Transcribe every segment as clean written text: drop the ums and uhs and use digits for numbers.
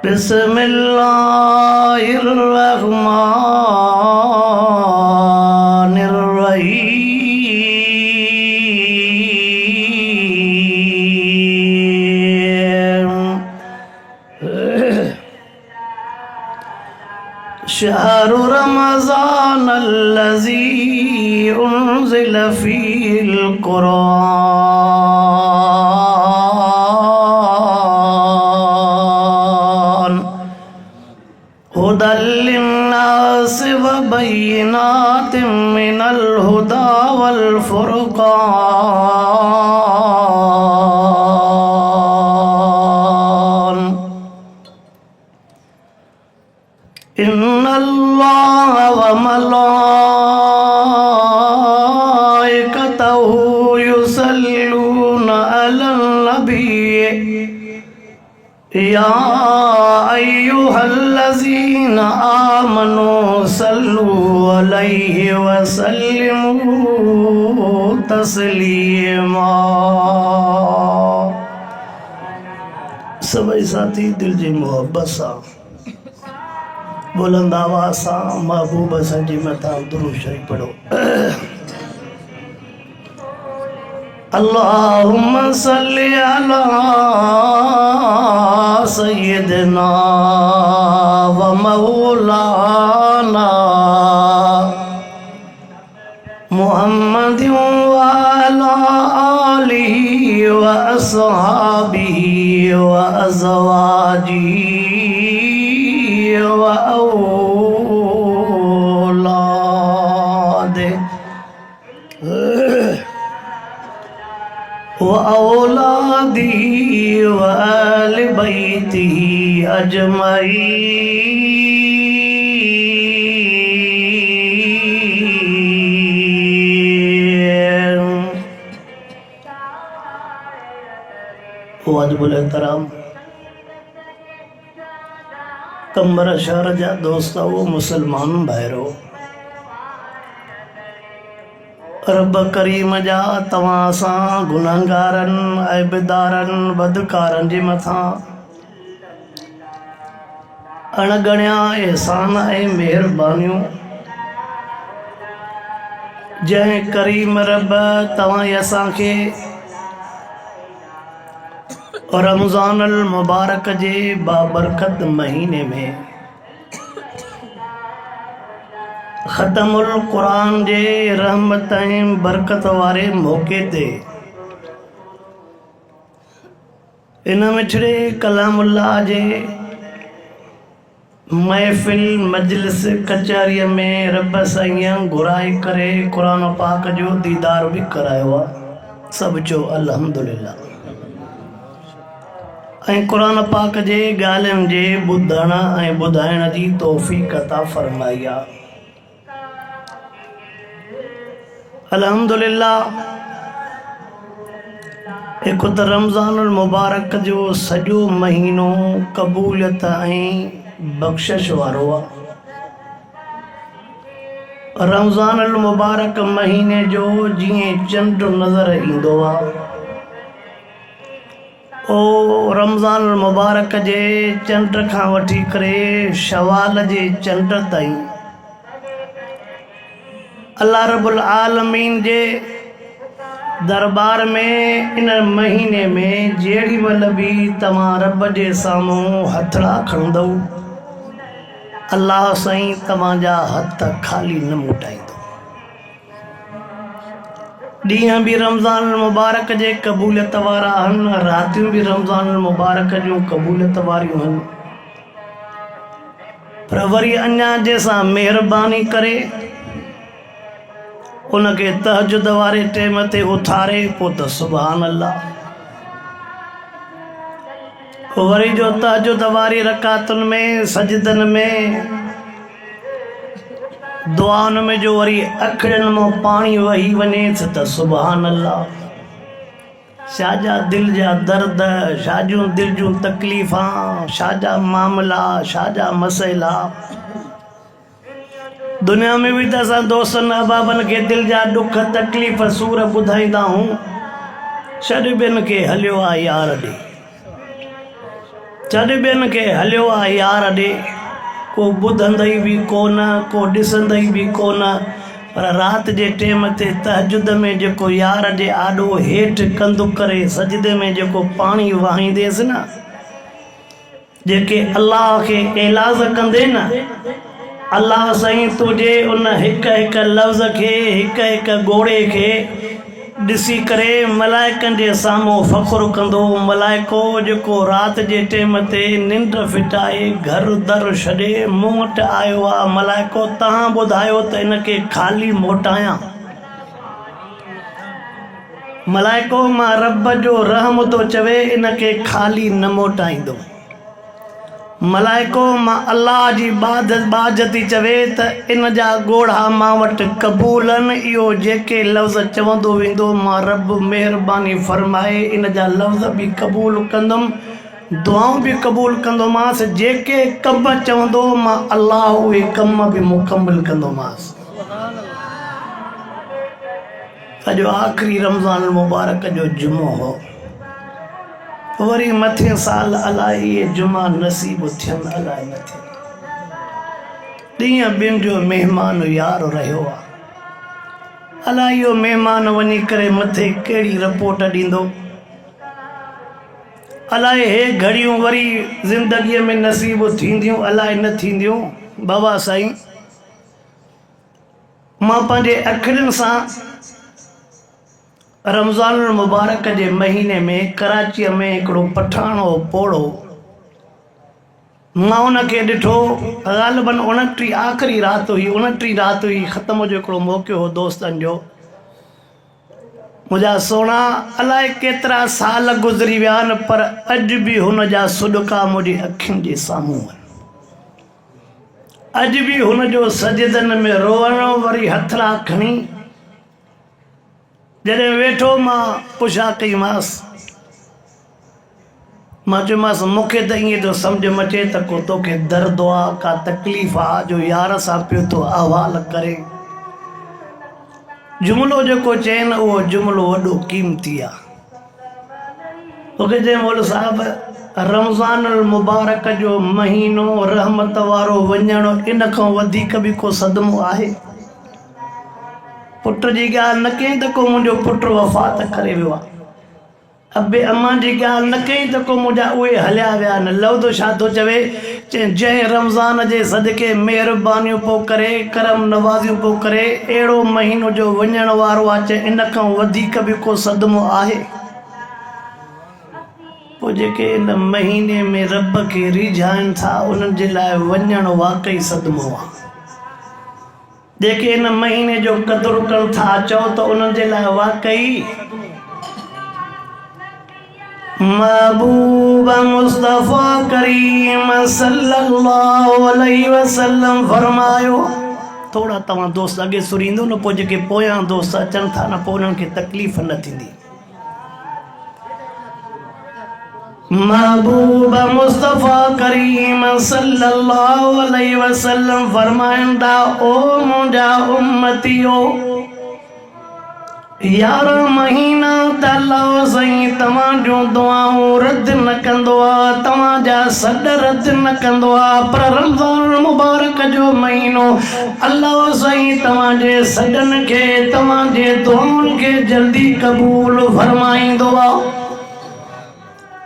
बिस्मिल्लाहिर्रहमानिर्रहीम। शहरु रमज़ान अल्लज़ी उन्ज़िल फ़ीहिल क़ुरआन हुदल लिन्नासि व बय्यिनातिम मिनल हुदा वल फ़ुरक़ान। इन्नल्लाह व मलाइकतहु युसल्लूना अलन नबी या अय्युहल्लज़ीना आमनू सल्लू अलैहि व सल्लिमू तस्लीमा। सभई साथी दिल जी मोहब्बत सां बुलंद आवाज़ सां महबूब असांजी मथां दुरूद शरीफ़ पढ़ो। अल्लाहुम्मा सल्लि अला सय्यिदिना व मौलाना मुहम्मदिन व अला आलिहि व अस्हाबिहि व अज़वाजिहि व औलादिही व आलि बैतिही अजमईन। वाजिबुल एहतराम कमर शहर जा दोस्त वो मुसलमान भाइरो, रब करीम जा तव्हां सां गुनहगारनि ऐबदारनि बदकारनि जे मथां अणगणिया एहसान ऐं महिरबानियूं जंहिं करीम रब तव्हां असांखे रमज़ान अल मुबारक जे बाबरकत महीने में ख़तमुल क़ुरान जे रहमत ऐं बरकत वारे मौक़े ते इन मिठड़े कलामुल्लाह जे महफ़िल मजलिस कचहरीअ में रब साईं घुराए करे क़ुरान पाक जो दीदार भी करायो आहे। सभु चओ अल्हम्दुलिल्लाह। ऐं क़ुरान पाक जे ॻाल्हियुनि जे ॿुधण ऐं ॿुधाइण जी तौफ़ीक़ अता फ़रमाई आहे। अल्हम्दुलिल्लाह। हिकु त रमज़ान मुबारक जो सॼो महीनो क़बूलियत ऐं बख़्शिश वारो आहे। रमज़ान मुबारक महीने जो जीअं चंड नज़र ईंदो आहे ओ रमज़ान मुबारक जे चंड खां वठी करे शवाल जे चंड ताईं अल्लाह रब्बुल आलमीन जे दरबार में इन महीने में जेड़ी महिल भी तव्हां रब जे साम्हूं हथड़ा खणंदव अल्लाह साईं तव्हांजा हथ खाली न मोटाईंदो। ॾींहं भी रमज़ान मुबारक जे क़बूलियत वारा आहिनि, रातियूं भी रमज़ान मुबारक जूं क़बूलियत वारियूं आहिनि। पर वरी अञा जंहिंसां महिरबानी करे उनके तहजुद वारे टेम ते उथारे पोइ त सुभान अल्लाह। वरी जो तहजुद वारी रकातुनि में सजदनि में दुआउनि में जो वरी अखिड़ियुनि मां पाणी वही वञे त सुभान अल्लाह। शाजा दिल जा दर्द, शाजूं दिल जूं तकलीफ़ां, शाजा मामला, शाजा मसइला। दुनिया में भी त असां दोस्तनि अहबाबनि खे दिल जा दुख तकलीफ़ सूर ॿुधाईंदा हूं, छॾ ॿियनि खे हलियो आहे यार ॾे। चढ़ ॿियनि खे हलियो आहे यार ॾे, को ॿुधंदई बि कोन, को ॾिसंदई बि कोन। पर राति जे टेम ते तहजुद में जेको यार जे आॾो हेठि कंधु करे सजदे में जेको पाणी वाहींदेसि न, जेके अल्लाह खे एलाज़ कंदे न, अल्लाह साईं तुंहिंजे उन हिक हिक लफ़्ज़ खे, हिक हिक घोड़े खे ॾिसी करे मलाइकनि जे साम्हूं फ़ख़ुरु कंदो। मलाइको जेको राति जे टेम ते निंड फिटाए घर दर छॾे मूं वटि आयो आहे, मलाइको तव्हां ॿुधायो त इनखे ख़ाली मोटायां? मलाइको मां रब जो रहम थो चवे, इनखे ख़ाली न मोटाईंदो। मलाइको मां अल्लाह जी बाजती चवे त इन जा ॻोढ़ा मां वटि क़बूलनि। इहो जेके लफ़्ज़ चवंदो वेंदो मां रब महिरबानी फ़रमाए इन जा लफ़्ज़ बि क़बूल कंदुमि, दुआऊं बि क़बूल कंदोमांसि। जेके कम चवंदो मां अल्लाह उहे कम बि मुकम्मल कंदोमांसि। अॼु आख़िरी रमज़ान मुबारक जो जुमो हो, वरी मथे साल अलाए इहे जुमा नसीब थियनि अलाए न थियनि। ॾींहं ॿियनि जो महिमान यार रहियो आहे, अलाए इहो महिमान वञी करे मथे कहिड़ी रिपोर्ट ॾींदो, अलाए हे घड़ियूं वरी ज़िंदगीअ में नसीब थींदियूं अलाए न थींदियूं। बाबा साईं, मां पंहिंजे अखियुनि सां रमज़ान मुबारक जे महीने में कराचीअ में हिकिड़ो पठान हो पोड़ो, मां उनखे ॾिठो। ग़ालिबन 29 आख़िरी राति हुई, 29 राति हुई, ख़त्म जो हिकिड़ो मौक़ो हो दोस्तनि जो। मुंहिंजा सोना अलाए केतिरा साल गुज़री विया आहिनि, पर अॼु बि हुन जा सुॾका मुंहिंजी अखियुनि जे साम्हूं आहिनि। अॼु बि हुन जो सजदनि में रोअणु, वरी हथड़ा खणी जॾहिं वेठो मां पुछा कईमांसि, मां चयोमांसि मूंखे त ईअं थो सम्झ में अचे त को तोखे दर्द आहे, का तकलीफ़ आहे जो यार सां पियो थो अहवाल करे। जुमिलो जेको चइनि उहो जुमिलो वॾो क़ीमती आहे। तोखे चई मोल साहिबु, रमज़ान मुबारक जो महीनो रहमत वारो वञणु, इन खां वधीक बि को सदमो आहे? पुट जी ॻाल्हि न कई त को मुंहिंजो पुटु वफ़ात करे वियो आहे, अबे अम्मा जी ॻाल्हि न कई त को मुंहिंजा उहे हलिया विया आहिनि। लफ़्ज़ छा थो चवे, जंहिं रमज़ान जे सदके महिरबानियूं पोइ करे, करम नवाज़ियूं पोइ करे, अहिड़ो महीनो जो वञण वारो आहे, चए इन खां वधीक बि को सदमो आहे? पोइ जेके इन महीने में रब खे रिझाइनि था उन्हनि जे लाइ वञणु वाक़ई सदमो आहे। जेके इन महीने जो क़दुरु कनि था, चओ त उन्हनि जे लाइ वाक़ई महबूब मुस्तफ़ा करीम सल्लल्लाहु अलैहि वसल्लम फरमायो। थोड़ा तव्हां दोस्त अॻे सुरींदो न, पोइ जेके पोयां दोस्त अचनि था न, पोइ उन्हनि खे तकलीफ़ न थींदी। महबूब मुस्तफ़ा करीम सल्लल्लाहु अलैहि वसल्लम फरमाइंदा, ओ मुंहिंजा उम्मतियो, 11 महीना त अल्लाह साईं तव्हां जूं दुआऊं रद्द न कंदो आहे, तव्हांजा सॾ रद्द न कंदो आहे। पर रमज़ान मुबारक जो महीनो अल्लाह साईं तव्हांजे सॾनि खे, तव्हांजे दुआउनि खे जल्दी क़बूल फरमाईंदो आहे।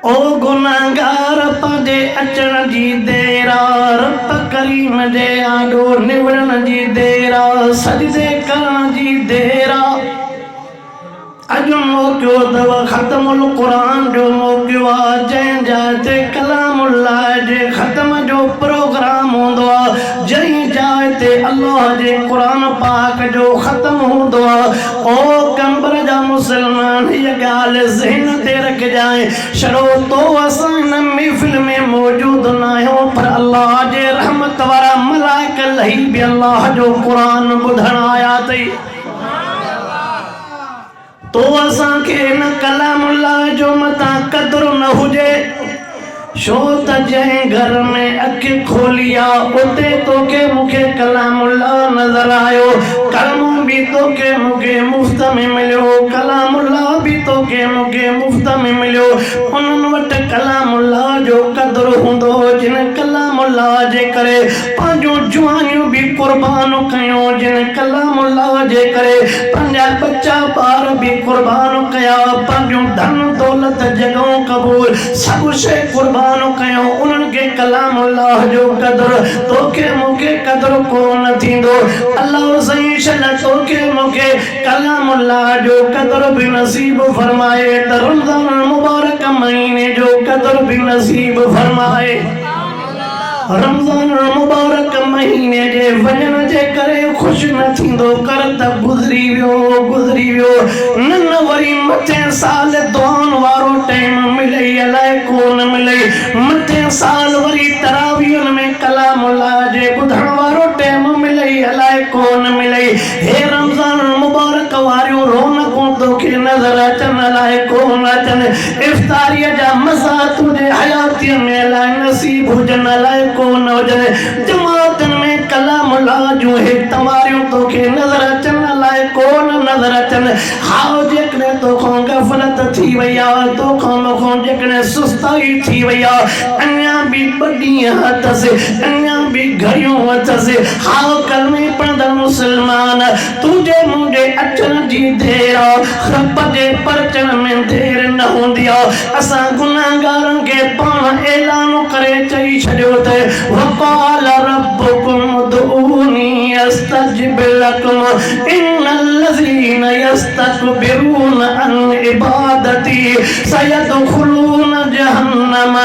ओ गुनाहगार, पंहिंजे अचण जी देर आहे, रब करीम जे आॾो निवड़न जी देर आहे, सजदे करण जी देर आहे। अॼु मौक़ो अथव ख़तमुल क़ुरान जो मौक़ो आहे, जंहिं जाइ ते कलामुल्लाह जे ख़तम जो प्रोग्राम हूंदो आहे, जंहिं जाइ ते अल्लाह जे क़ुरान पाक जो ख़त्म हूंदो आहे। ओ कंबर जा मुसलमान, हीअ ॻाल्हि ज़हन ते रखजांइ, छड़ो तो असां हिन महफ़िल में मौजूद न आहियूं, पर अल्लाह जे रहमत वारा मलाइक लही बि अल्लाह जो क़ुरान ॿुधण आया अथई। तो असांखे हिन कलामुल्लाह जो मथां क़दुरु न हुजे, छो त जंहिं घर में अखि खोली आहे उते तोखे मूंखे कलामुल्लाह नज़र आयो। कलमो भी तोखे मूंखे मुफ़्त में मिलियो, कलामुल्लाह भी तोखे मूंखे मुफ़्त में मिलियो। उन्हनि वटि कलामुल्लाह जो कदर हुंदो जिन कलामुल्लाह जे करे पंहिंजो जुआनियूं भी कुर्बान कयो जिन कलामुल्लाह जे करे पंहिंजा बच्चा ॿार भी कुर्बान कया पंहिंजो धन दौलत जगहों कबूल सब शइ कुर्बान कयो उन्हनि खे कलामुल्लाह जो कदर तोखे मूंखे कदर कोन थींदो अल्लाह सही शल तोखे मूंखे कलामुल्लाह जो कदर भी नसीब फरमाए त रमज़ान मुबारक महीने जो कदर भी नसीब फरमाए रमज़ान मुबारक महीने जे वजन जे करे खुश न थींदो कर त गुज़री वियो न वरी मथे साल दुआन वारो टाइम मिले अलाए कोन मिले मथे साल वरी तरावीहन में कलामुल्लाह जे ॿुधण वारो टाइम मिले अलाए कोन मिले हे रमज़ान मुबारक वारियूं रौनकूं तोखे नज़र अचन अलाए कोन अचन इफ्तारीअ जा मज़ा तुंहिंजे हयातीअ में अलाए नसीब हुजन अलाए कोन हुजन जमातन में कलामुल्लाह जूं हे तवारियूं तोखे नज़र अचन अलाए कोन नज़र अचन हाओ जेकॾहिं तोखां गफ़लत थी वई आहे तोखां मूंखां जेकॾहिं सुस्ताई थी वई आहे अञा भी ॿ ॾींहं अथसि अञा भी घड़ियूं अथसि हाओ कलमे पढ़ंदड़ मुस्लमान तुंहिंजे मुंहिंजे अचण जी देर आहे रब जे परचण में देर न हूंदी आहे असां गुनाहगारनि खे पाण ऐलान करे चई छॾियो त वक़ाल रब्बुकुम उदऊनी अस्तजिब लकुम इन्नल्लज़ीन यस्तकबिरून अन इबादती सयदखुलून जहन्नम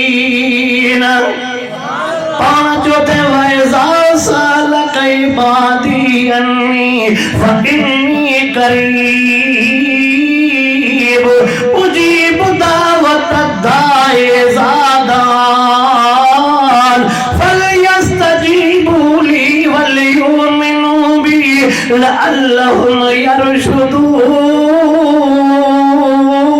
दाखिरीन पांचों ते वैज़ा सालक इबादी अन्नी फइन्नी करीब उजीब दावत दाए ज़ादान फलयस्तजीबू ली वलियुमिनू बी लअल्लहुम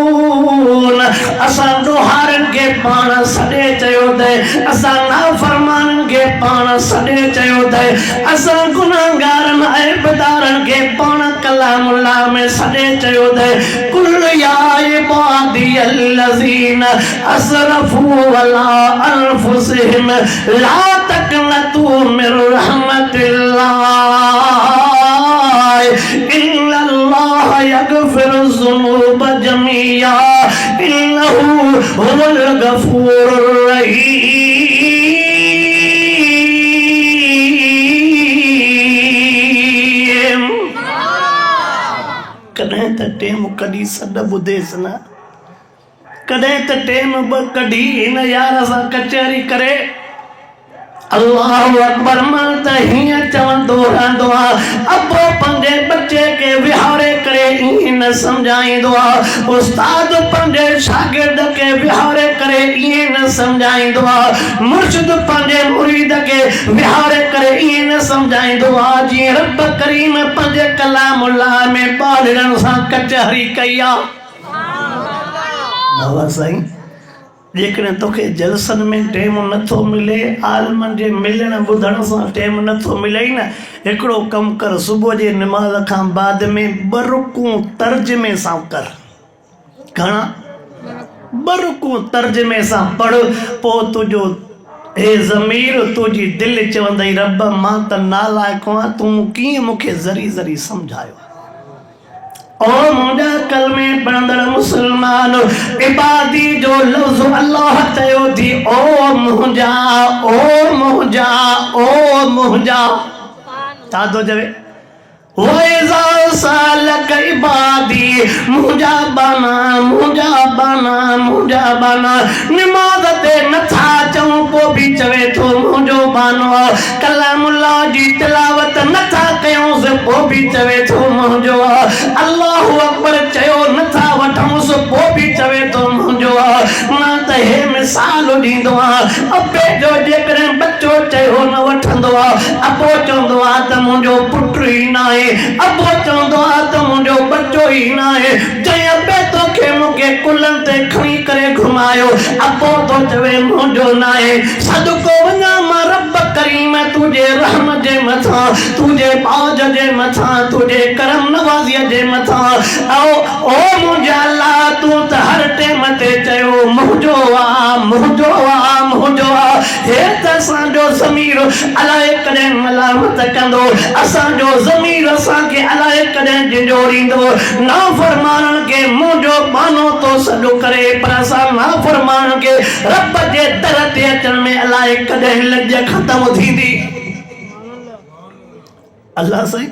यरशुदून असां दोहारन के पाण सॾे चयो ते असां नाफरमानन के पाण सॾे चयो ते असां गुनाहगारन ऐबदारन के पाण कलामुल्लाह में सॾे चयो ते कुल या इबादियल्लज़ीन अस्रफू अला अनफुसिहिम ला तक़नतू मिन रहमतिल्लाह इन्नल्लाह यगफिरु ज़ुनूब जमीआ इन्नहु हुवल गफूरुर रहीम कॾहिं त टेम कढी सॾ ॿुधेसि न कॾहिं त टेम ॿ कढी हिन यार सां कचहरी करे अल्लाहु अकबर मां त हीअं चवंदो रहंदो आहे अबो पंहिंजे बच्चे खे विहारे करे ईअं न सम्झाईंदो आहे उस्ताद पंहिंजे शागिर्द खे विहारे करे ईअं न सम्झाईंदो आहे मुर्शिद पंहिंजे मुरीद खे विहारे करे ईअं न सम्झाईंदो आहे जीअं रब करीम पंहिंजे कलामुल्लाह में ॿारनि सां कचहरी कई आहे बाबा साईं जेकॾहिं तोखे जलसनि में टेम नथो मिले आलमनि जे मिलण ॿुधण सां टेम नथो मिले न हिकिड़ो कमु कर सुबुह जे निमाज़ खां बाद में 2 रुकूं तर्जुमे सां कर घणा 2 रुकूं तर्जुमे सां पढ़ पोइ तुंहिंजो हे ज़मीर तुंहिंजी दिलि चवंदई रब मां त नालाइक़ आहियां तूं कीअं मूंखे ज़री ज़री सम्झायो ओ मुंहिंजा कलमे पढ़ंदड़ मुस्लमान इबादी जो लफ़्ज़ अल्लाह चयो थी ओ मुंहिंजा छा थो चवे वैज़ा सालक इबादी मुंहिंजा बाना निमाज़ ते नथा चऊं पोइ बि चवे थो मुंहिंजो बानो आहे कलामुल्लाह जी तिलावत नथा कयूंसि पोइ बि चवे थो मुंहिंजो आहे अल्लाहु अकबर चयो नथा वठूंसि पोइ बि चवे थो मुंहिंजो आहे मां त हे मिसाल ॾींदो आहियां अबे जो जेकॾहिं बच्चो चयो न वठंदो आहे अबो चवंदो आहे त मुंहिंजो पुटु ई न आहे अबो चवंदो आहे त मुंहिंजो बच्चो ई न आहे चई अबे तोखे मूंखे कुलनि ते खणी करे घुमायो अबो तो चवे मुंहिंजो न आहे सदको वञा मां रब रब करीम तुझे रहम जे मथा, तुझे बाज जे मथा, तुझे करम नवाज़ीअ जे मथा ओ मुंहिंजा अल्लाह तू त हर टेम ते चयो मुंहिंजो आ हे त असांजो ज़मीर अलाए कॾहिं मलामत कंदो, असांजो ज़मीर असांखे अलाए कॾहिं झंझोड़ींदो। नाफ़रमाननि खे मुंहिंजो बानो तो सॾु करे, पर असां नाफ़रमाननि खे रब जे दर ते अचण में अलाए कॾहिं लज ख़तम थींदी। अल्लाह साईं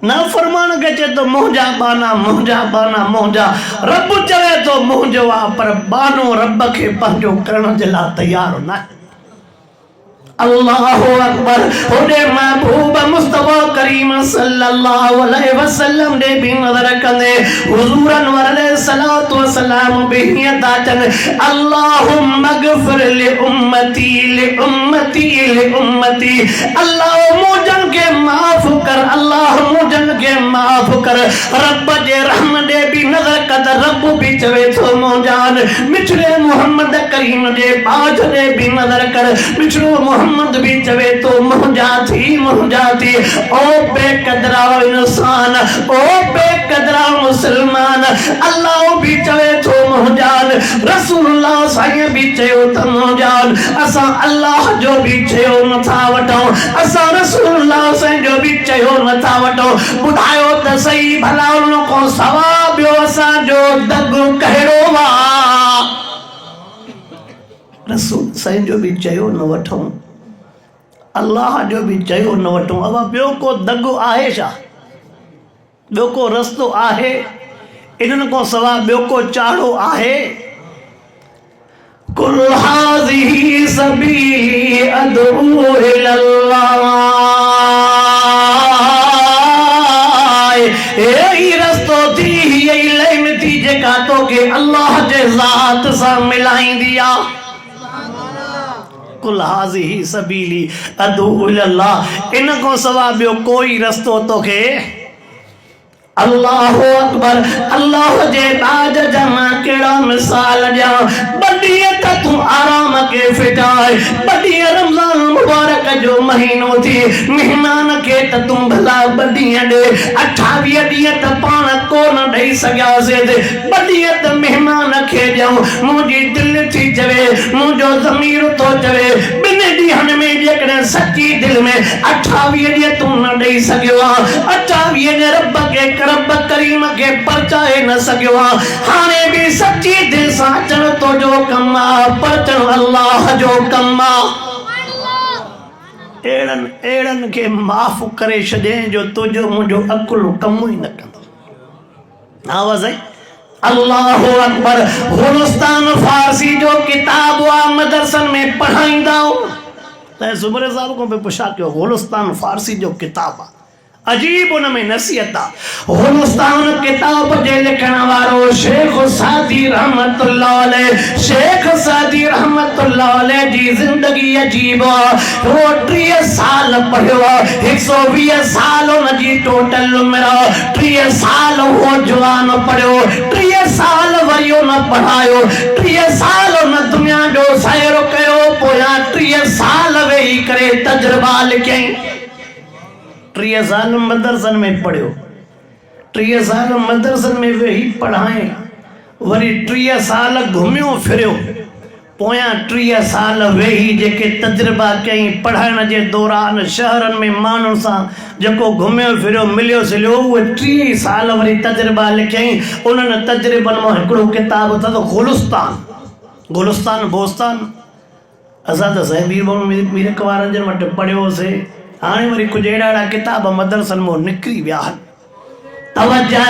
नाफ़रमान के चे तो मुंहिंजा बाना रब चवे तो मुंहिंजो आ, पर बानो रब खे पंहिंजो करण जे लाइ तयार न। अल्लाहु अकबर। होदे महबूब मुस्तफा करीम सल्लल्लाहु अलैहि वसल्लम दे भी नजर कंदे हुजूर अनवर अलैहिस्सलातु वस्सलाम बेनियत अचन अल्लाहुम्मा गफिर लि उम्मती अल्लाह मुजन के माफ कर, अल्लाह मुजन के माफ कर। रब जे रहम दे भी नजर कद रब भी चवे तो मोजान मिठड़े मोहम्मद करीम दे बाज दे भी नजर कर, मिठड़ो मोहम्मद भी चवे तो मुंहिंजा थी ओ बेकदरा इंसान, ओ बेकदरा मुसलमान। अल्लाह भी चवे तो मुंहिंजान, रसूलुल्लाह साईं भी चयो त मुंहिंजान। असां अल्लाह जो भी चयो नथा वठूं, असां रसूलुल्लाह साईं जो भी चयो नथा वठूं। ॿुधायो त सही भला उन को सवाब ॿियो असांजो दग कहिड़ो वा? रसूल साईं जो भी चयो न वठूं, अल्लाह जो भी चयो न वठूं। अब ॿियो को दग आहे छा? ॿियो को रस्तो आहे? इन्हनि को सवाइ ॿियो को चाड़ो आहे? कुल हाज़िही सबीली अदऊ इलल्लाह, यही रस्तो थी, यही लाइन थी जेका तोखे अल्लाह जे ज़ात सां मिलाईंदी आहे। कुल हाज़िही सबीली अदऊ इलल्लाह, इन को सवाइ ॿियो कोई रस्तो तोखे। अल्लाहु अकबर। अल्लाह जे बाज जमा केड़ा मिसाल जा बड़िए त तू आराम के फिटाए, बड़िए रमजान मुबारक जो महीनो थी, मेहमान के त तू भला बड़िए दे 28 ॾींहं त पाण कोन ॾेई सघियासीं, बड़िए त मेहमान खे ॾियूं। मुंहिंजी दिलि थी चवे, मुंहिंजो ज़मीर तो चवे ॿिनि ॾींहंनि में जेकॾहिं सची दिलि में 28 ॾींहं तू न ॾेई सघियो आहे, 28 ॾींहं रब खे रब करीम के परचाए न सकियो आहे। हाणे भी सच्ची दिल सां अचण तो जो कम आहे, परचण अल्लाह जो कम आहे। एड़न के माफ़ करे छॾे जो तुझो मुंहिंजो अकुल कम ही न कंदो। आवाज़ आई अल्लाहु अकबर। गुलिस्तान फारसी जो किताब आ मदरसन में पढ़ाईंदा हो। ज़ुमर साहब को पे पुछा कयो गुलिस्तान फारसी जो किताब आ, अजीब उनमें नसीहत आ। गुलिस्तान किताब जे लिखण वारो शेख सादी रहमतुल्लाह अलैह, शेख सादी रहमतुल्लाह अलैह जी जिंदगी अजीब आ। वो 30 साल पढ़ियो, 120 साल उन जी टोटल उम्र, 30 साल वो जवान पढ़ियो, 30 साल वरी उन पढ़ायो, 30 साल उन दुनिया जो सैर कयो, पोयां 30 साल वेही करे तजुर्बा लिखियईं। 30 साल मदरसन में पढ़ियो, 30 साल मदरसन में वेही पढ़ाए, वरी 30 साल घुमियो फिरियो, पोयां 30 साल वेही जेके तजुर्बा कई पढ़ाइण जे दौरान शहरनि में माण्हुनि सां जेको घुमियो फिरियो मिलियो सिलियो, उहे 30 साल वरी तजुर्बा लिखियईं। उन्हनि तजुर्बनि मां हिकिड़ो किताब अथव गुलिस्तान बोस्तान। असां त साईं मीर कुंवारनि जन वटि पढ़ियोसीं, हाणे वरी कुछ अहिड़ा किताब मदरसन में निकिरी विया आहिनि। तवज्जा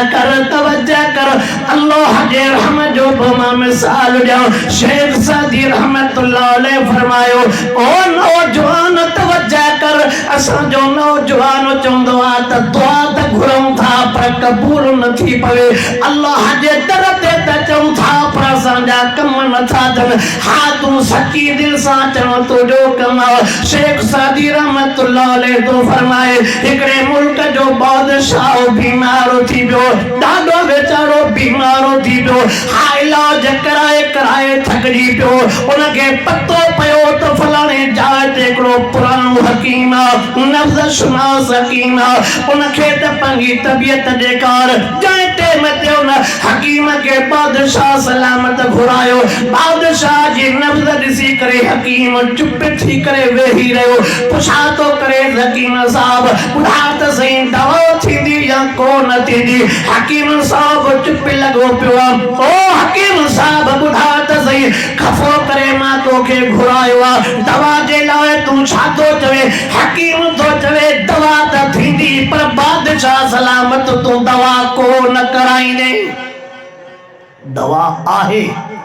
कर अल्लाह जे रहम जो मां मिसाल ॾियां। शेख सादी रहमतुल्लाह अलैह फरमायो ओ नौजवान तवज्जा कर, असांजो नौजवान चवंदो आहे त दुआ त घुरूं था पर क़बूल नथी पवे, अल्लाह जे दर ते त चऊं था पर असांजा कम नथा थियनि। हा तूं सची दिलि सां अचण तुंहिंजो कम आहे। शेख सादी रहमतुल्लाह अलैह तो फरमाए हिकिड़े मुल्क जो बादशाह बीमार थी वियो, ॾाढो बेचारो बीमार थी पियो, हा इलाज कराए कराए थकजी पियो। उनखे पतो पियो त फलाणे जाइ ते हिकिड़ो पुराणो हकीम आहे, नफ्ज़ शुनास हकीम आहे, उनखे त पंहिंजी तबियत ॾेखार। जंहिं टाइम ते उन हकीम खे बादशाह सलामत घुरायो, बादशाह जी नब्ज़ ॾिसी करे हकीम चुप थी करे वेही रहियो। पुछा थो करे हकीम साहब ॿुधा त सही दवा थींदी या कोन थींदी? हकीम साहब चुप लॻो पियो आहे। ओ हकीम साहब ॿुधा त सही, खफ़ो करे मां तोखे घुरायो आहे, दवा जे लाइ तूं छा थो चवे? हकीम थो चवे दवा त थींदी पर बादशाह सलामत तूं दवा कोन कराईंदे। दवा आहे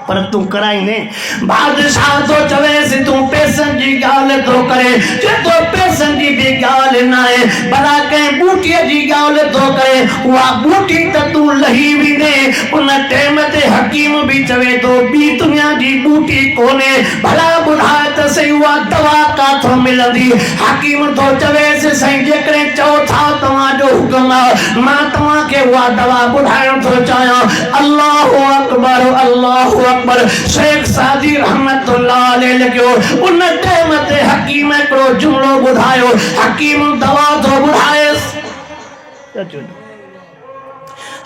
पर तू कराईंदे। बादशाह तो चवेसि तू पैसनि जी ॻाल्हि थो करे, जे तो पैसनि जी बि ॻाल्हि न आहे, भला कंहिं बूटीअ जी ॻाल्हि थो करे, उहा बूटी त तू लही वेंदे। उन टाइम ते हकीम बि चवे थो ॿी दुनिया जी बूटी कोन्हे, भला ॿुधाए त सही उहा दवा काथो मिलंदी? हकीम तो चवेसि साईं जेकॾहिं चओ था तव्हांजो हुकुम आहे, मां तव्हांखे उहा दवा ॿुधाइण थो चाहियां। अल्लाहु अकबर अल्लाहु अकबर। शेख सादी रहमतुल्लाह अलैह लिखियो, उन टाइम ते हकीम हिकिड़ो जुमिलो ॿुधायो। हकीम दवा थो ॿुधाएसि,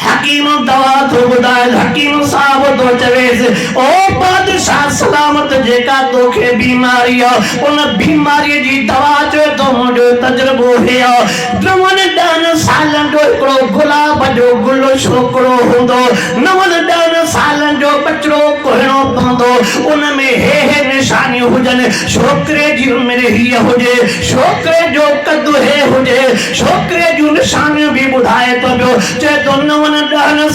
हकीम दवा थो ॿुधाए। हकीम साहब तो चवेसि ओ बादशाह सलामत जेका तोखे बीमारी आहे, उन बीमारीअ जी दवा चवे थो मुंहिंजो तजुर्बो हे आहे। 9 सालनि जो हिकिड़ो गुलाब जो गुल छोकिरो हूंदो, 9 सालनि जो बचिड़ो कोहिणो पवंदो, उन में हे निशानियूं हुजनि, छोकिरे जी उमिरि हीअ हुजे, छोकिरे जो कद हे हुजे, छोकिरे जूं निशानियूं बि ॿुधाए थो पियो। चए थो 9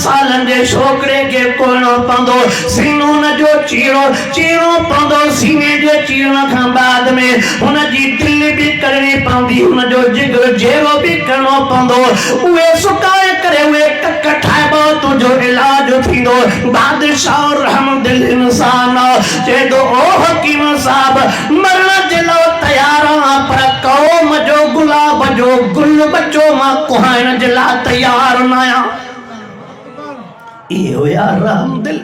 सालनि जे छोकिरे खे कोहिणो पवंदो, सीनो जो चीरो चीरो पवंदो, सीने जे चीरण खां बाद में हुनजी दिलि बि करणी पवंदी, हुनजो जिगर जहिड़ो बि करणो पवंदो, उहे सुकाए करे उहे कक ठाहिबो, तुंहिंजो इलाज थींदो। बादशाह रहमदिल इंसान चए थो ओ हकीम साहब मरण जे लाइ तयार आहियां, पर कौम जो गुलाब जो गुल बचो मां कुहाइण जे लाइ तयार न आहियां। इहो यार रहमदिल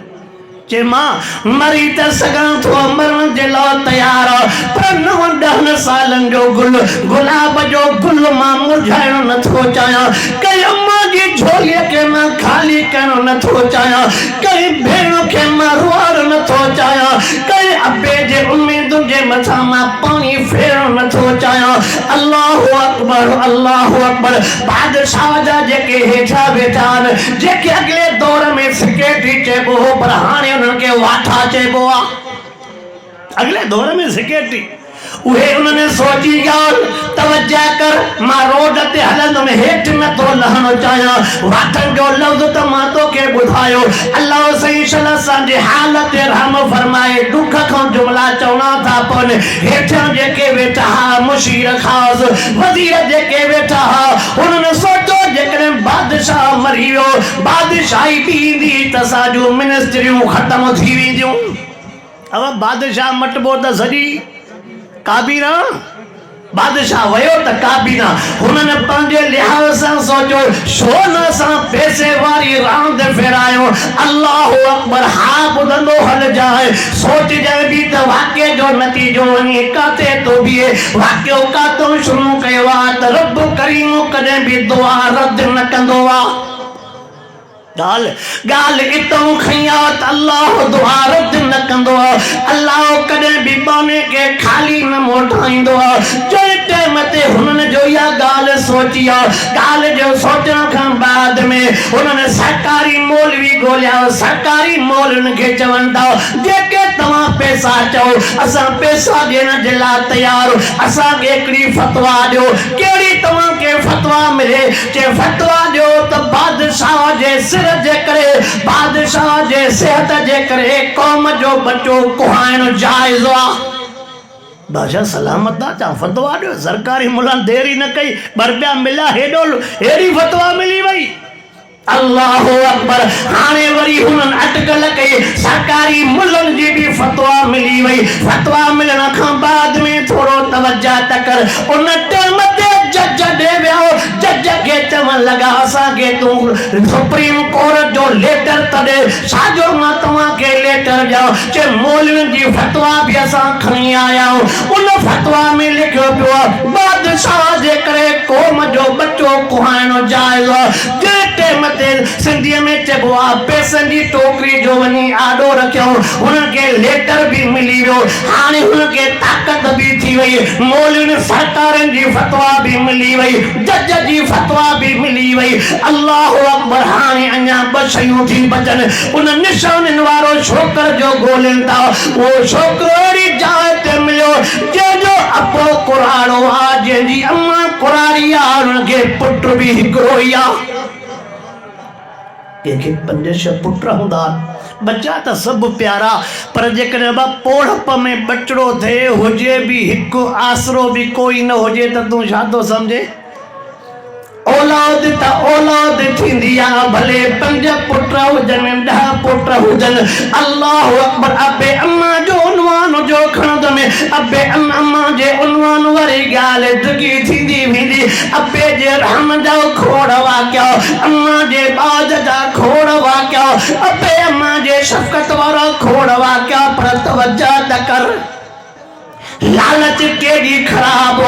चे मां मरी त सघां थो, मरण जे लाइ तयार आहे, पर 9 सालनि जो गुलाब जो गुल मां मुरझाइण नथो चाहियां। कंहिं अम्मा जी झोलीअ खे मां ख़ाली करणु नथो चाहियां, कंहिं भेण खे मां रुआर नथो चाहियां, कंहिं अबे जे उमेदुनि जे मथां मां पाणी फेरणु नथो चाहियां। अल्लाहु अकबर अल्लाहु अकबर। बादशाह जा जेके हेठा वेठा आहिनि, जेके अॻिले दौर में सेक्रेटरी चइबो हो, पर हाणे उन्हनि खे वाठा चइबो आहे। अॻिले दौर में सेक्रेटरी, उहे उन्हनि सोची ॻाल्हि तवज्जो कर, मां रोड ते हलंदुमि हेठि नथो लहणो चाहियां। वाठनि जो लफ़्ज़ त मां तोखे ॿुधायो, अल्लाह सही असांजे हालत ते रहम फरमाए। दुख खां जुमिला चवणा था पवनि। हेठियां जेके वेठा हा मुशीर ख़ासि वज़ीर जेके वेठा हा, उन्हनि सोचो जेकॾहिं बादशाह मरी वियो, बादशाही बि ईंदी त असां मिनिस्ट्रियूं ख़तम थी वेंदियूं। अब बादशाह मटबो त सॼी काबीना, बादशाह वयो त काबीना। हुननि पंहिंजे लिहाज़ सां सोचो छो न असां पैसे वारी रांदि फेरायूं। अल्लाहु अकबर। हा ॿुधंदो हल जाए, सोचजांइ बि त वाक़े जो नतीजो वञी काथे थो बीहे, वाक़ियो काथो शुरू कयो आहे त रब करीम कॾहिं बि दुआ रद्द न कंदो आहे। गाल इतों खई आ त अल्लाह दुआ रद्द न कंदो आहे। अल्लाह कॾहिं बि बाने के खाली न मोटाईंदो आहे। जंहिं टाइम ते हुननि जो इहा ॻाल्हि सोची आहे, ॻाल्हि जो सोचण खां बाद में हुननि सरकारी मौलवी ॻोल्हिया। सरकारी मौलवियुनि खे चवनि था जेके तव्हां पैसा चओ असां पैसा ॾियण जे लाइ तयारु, असांखे हिकिड़ी फतवा ॾियो। कहिड़ी तव्हांखे फतवा मिले? चए फतवा ॾियो त बादशाह जे सिर जे करे, बादशाह जे सेहत जे करे कौम जो बच्चो कुहाइण जाइज़ आहे। बादशाह सलामत था चा फतवा ॾियो। सरकारी मुला देरी न कई, 2 रुपया मिला, हेड़ी फतवा मिली वई। अल्लाहु अकबर। हाणे वरी हुननि अटकल कई, सरकारी मुल्हनि जी बि फतवा मिली वई। फतवा मिलण खां बाद में थोरो तवज्जो त कर, उन टाइम ते जज ॾे वियो। जज खे चवनि लगा असांखे तूं सुप्रीम कोर्ट जो लेटर तॾे साजो मां तव्हांखे लेटर ॾियां चे मौलवियुनि जी फतवा बि असां खणी आया आहियूं। उन फतवा में लिखियो पियो आहे बादशाह जे करे क़ौम जो बच्चो कुहाइणो जाइज़ आहे। जे टाइम ते सिंधीअ में चइबो आहे पैसनि जी टोकरी जो वञी आॾो रखियऊं हुनखे लेटर भी मिली वियो। हाणे हुनखे ताक़त भी थी वई मौलवियुनि सरकारनि जी फतवा भी मिली वई जज जी फतवा भी मिली वई। अल्लाह अकबर। हाणे अञा ॿ शयूं थी बचनि उन निशाननि वारो छोकर जो ॻोल्हनि था उहो छोकिरो अहिड़ी जाइ ते मिलियो जंहिंजो अबो कुराड़ो आहे जंहिंजी अम्मा कुराड़ी आहे हुनखे पुट भी हिकिड़ो ई आहे। कंहिंखे 5-6 पुट हूंदा बच्चा तो सब प्यारा पर जेकॾहिं पोड़प में बचड़ो थे हुजे भी हिकु आसरो भी कोई न हुजे तो तू छा थो समझे। औलाद त औलाद थींदी आहे भले 5 पुट हुजनि 10 पुट हुजनि। अल्लाह अकबर। अबे अम्मा जो उनवान जो खणंदुमि अबे अम्मा जे उनवान वारी ॻाल्हि दुगी थींदी वेंदी। अबे जे रहम जा खोड़ वाकिया अम्मा जे बाज जा खोड़ वाकिया अबे अम्मा जे शफ़क़त वारा खोड़ वाकिया पर तवज्जो त कर लालच केड़ी खराब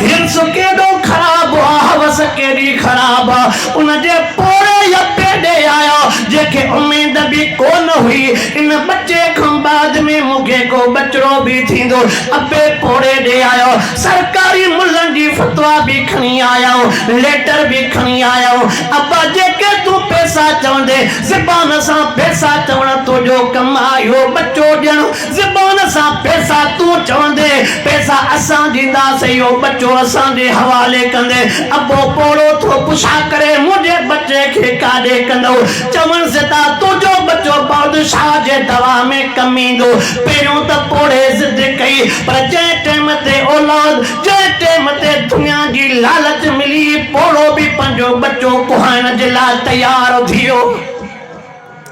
हिर्स केडो खराब हवस केड़ी खराब उनजे पोरे यपे दे आया जेके उम्मीद भी कोन हुई इन बच्चे खां बाद में मुखे को बचड़ो भी थींदो। अबे पोरे दे आयो सरकारी मुल्लन जी फतवा भी खणी आया लेटर भी खणी आया। अब्बा जेके तू पैसा चवंदे ज़बान सां पैसा चवण तुझो कम आयो बच्चो ॾियण ज़बान सां पैसा तू चवंदे पैसा असां ॾींदासीं यो बच्चो असांजे हवाले कंदे। अबो पोड़ो थो पुछा करे मुंहिंजे बच्चे खे काॾे कंदो चवण से ता तुझो बच्चो बादशाह जे दवा में कम ईंदो। पहिरियों त पोड़े ज़िद कई पर जंहिं टाइम ते औलाद जंहिं टाइम ते दुनिया जी लालच मिली पोड़ो भी पंहिंजो बच्चो कुहाइण जे लाइ तयार थियो।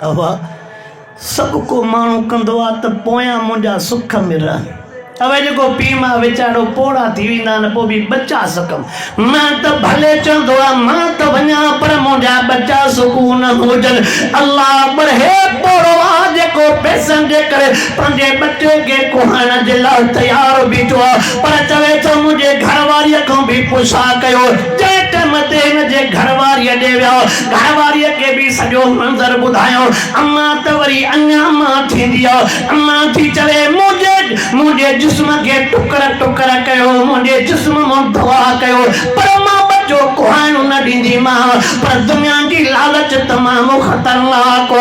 अवा सब को माण्हू कंदो आहे त पोयां मुंहिंजा सुख मिल अवे जो पी मां वीचारो पोड़ा थी वेंदा न पोइ भी बच्चा सकम मां तो भले चवंदो आहे मां तो वञा पर मुंहिंजा बच्चा सुकून हुजनि। अल्लाह पर हे पोड़ो आहे जेको पैसनि जे करे पंहिंजे बच्चे खे कुहाइण जे लाइ तयार बीठो आहे पर चवे थो मुंहिंजे घरवारीअ खां भी पुछा कयो। जंहिं टाइम ते हिनजे घरवारीअ ॾे वियो घरवारीअ खे भी सॼो मंज़र ॿुधायो। अम्मा त वरी अञा अम्मा थींदी आहे अम्मा थी चवे मुंहिंजे जिस्म के टुकड़ा टुकड़ा कयो मुझे जिस्म में दवा कयो पर मां बच्चो कुहाइणो न ॾींदी मां। पर दुनिया की लालच तमाम खतरनाक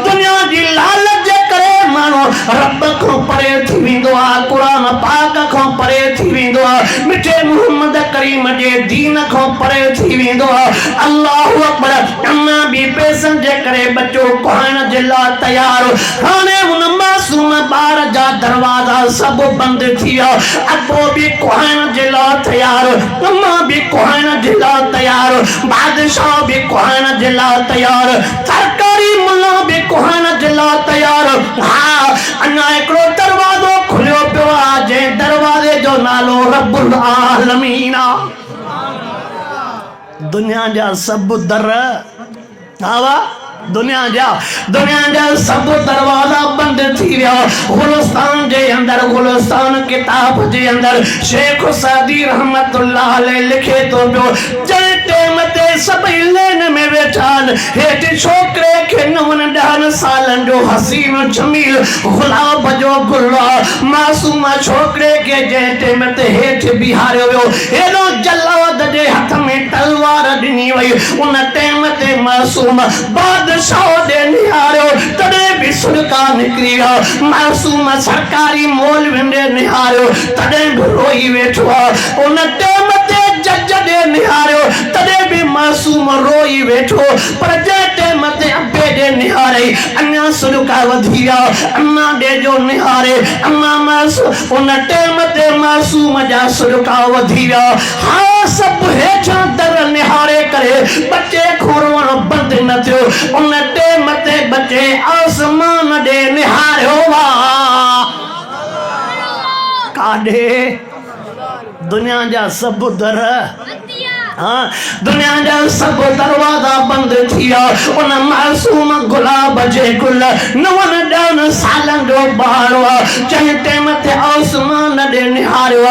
दुनिया की लालच जे करे मानो रब को परे थी वेंदो आहे कुरान पाक को परे थी वेंदो आहे मिठे मोहम्मद करीम जे दीन को परे थी वेंदो आहे। अल्लाह अकबर। अम्मा भी पैसनि जे करे बच्चो कुहाइण जे लाइ तयार हाणे हुन मासूम ॿार जा दरवाजा सब बंद थी विया। अबो भी कुहाइण जे लाइ तयार अम्मा भी कुहाइण जे लाइ तयार बादशाह भी कुहाइण जे लाइ तयार सरकारी मुल्ला भी कुहाइण जे लाइ तयार। हाँ अञा हिकिड़ो दरवाजो खुलियो पियो आहे जंहिं दरवाजे जो नालो रब्बुल आलमीन आहे। दुनिया जा सब दर आवा दुनिया जा सब दरवाजा बंद थी विया। गुलिस्तान जे अंदर गुलिस्तान किताब जे अंदर शेख सादी रहमतुल्लाह अलैह लिखे तो पियो जंहिं टाइम ते सभई लेन में वेठा हेठि छोकिरे खे 9 सालनि जो हसीन जमील गुलाब जो गुल मासूम छोकिरे खे जंहिं टाइम ते हेठि बिहारियो वियो हेॾो जलावत जे हथ में तलवार ॾिनी वई उन टाइम ते मासूम बादशाह दे निहारियो तॾहिं भी सुरका निकिरी वियो। मासूम सरकारी मौलवियुनि ॾे निहारियो तॾहिं भी रोई वेठो आहे। उन टाइम ते जज ॾे निहारियो तॾहिं भी मासूम रोई वेठो पर जंहिं टाइम ते अबे ॾे निहारे अञा सुरका वधी विया। अम्मा ॾे जो निहारे अम्मा मासूम उन टाइम ते मासूम जा सुरका वधी विया। हाँ सब हेठां दर निहारे करे बच्चे को रोअण बंदि न थियो। उन टाइम ते बच्चे आसमान ॾे निहारियो काॾे दुनिया जा सब दर हाँ दुनिया जा सब दरवाजा बंद थिया उन मासूम गुलाब जे गुल नवन ॾहनि सालनि जो ॿारु चङे टाइम ते आसमान ॾे निहारियो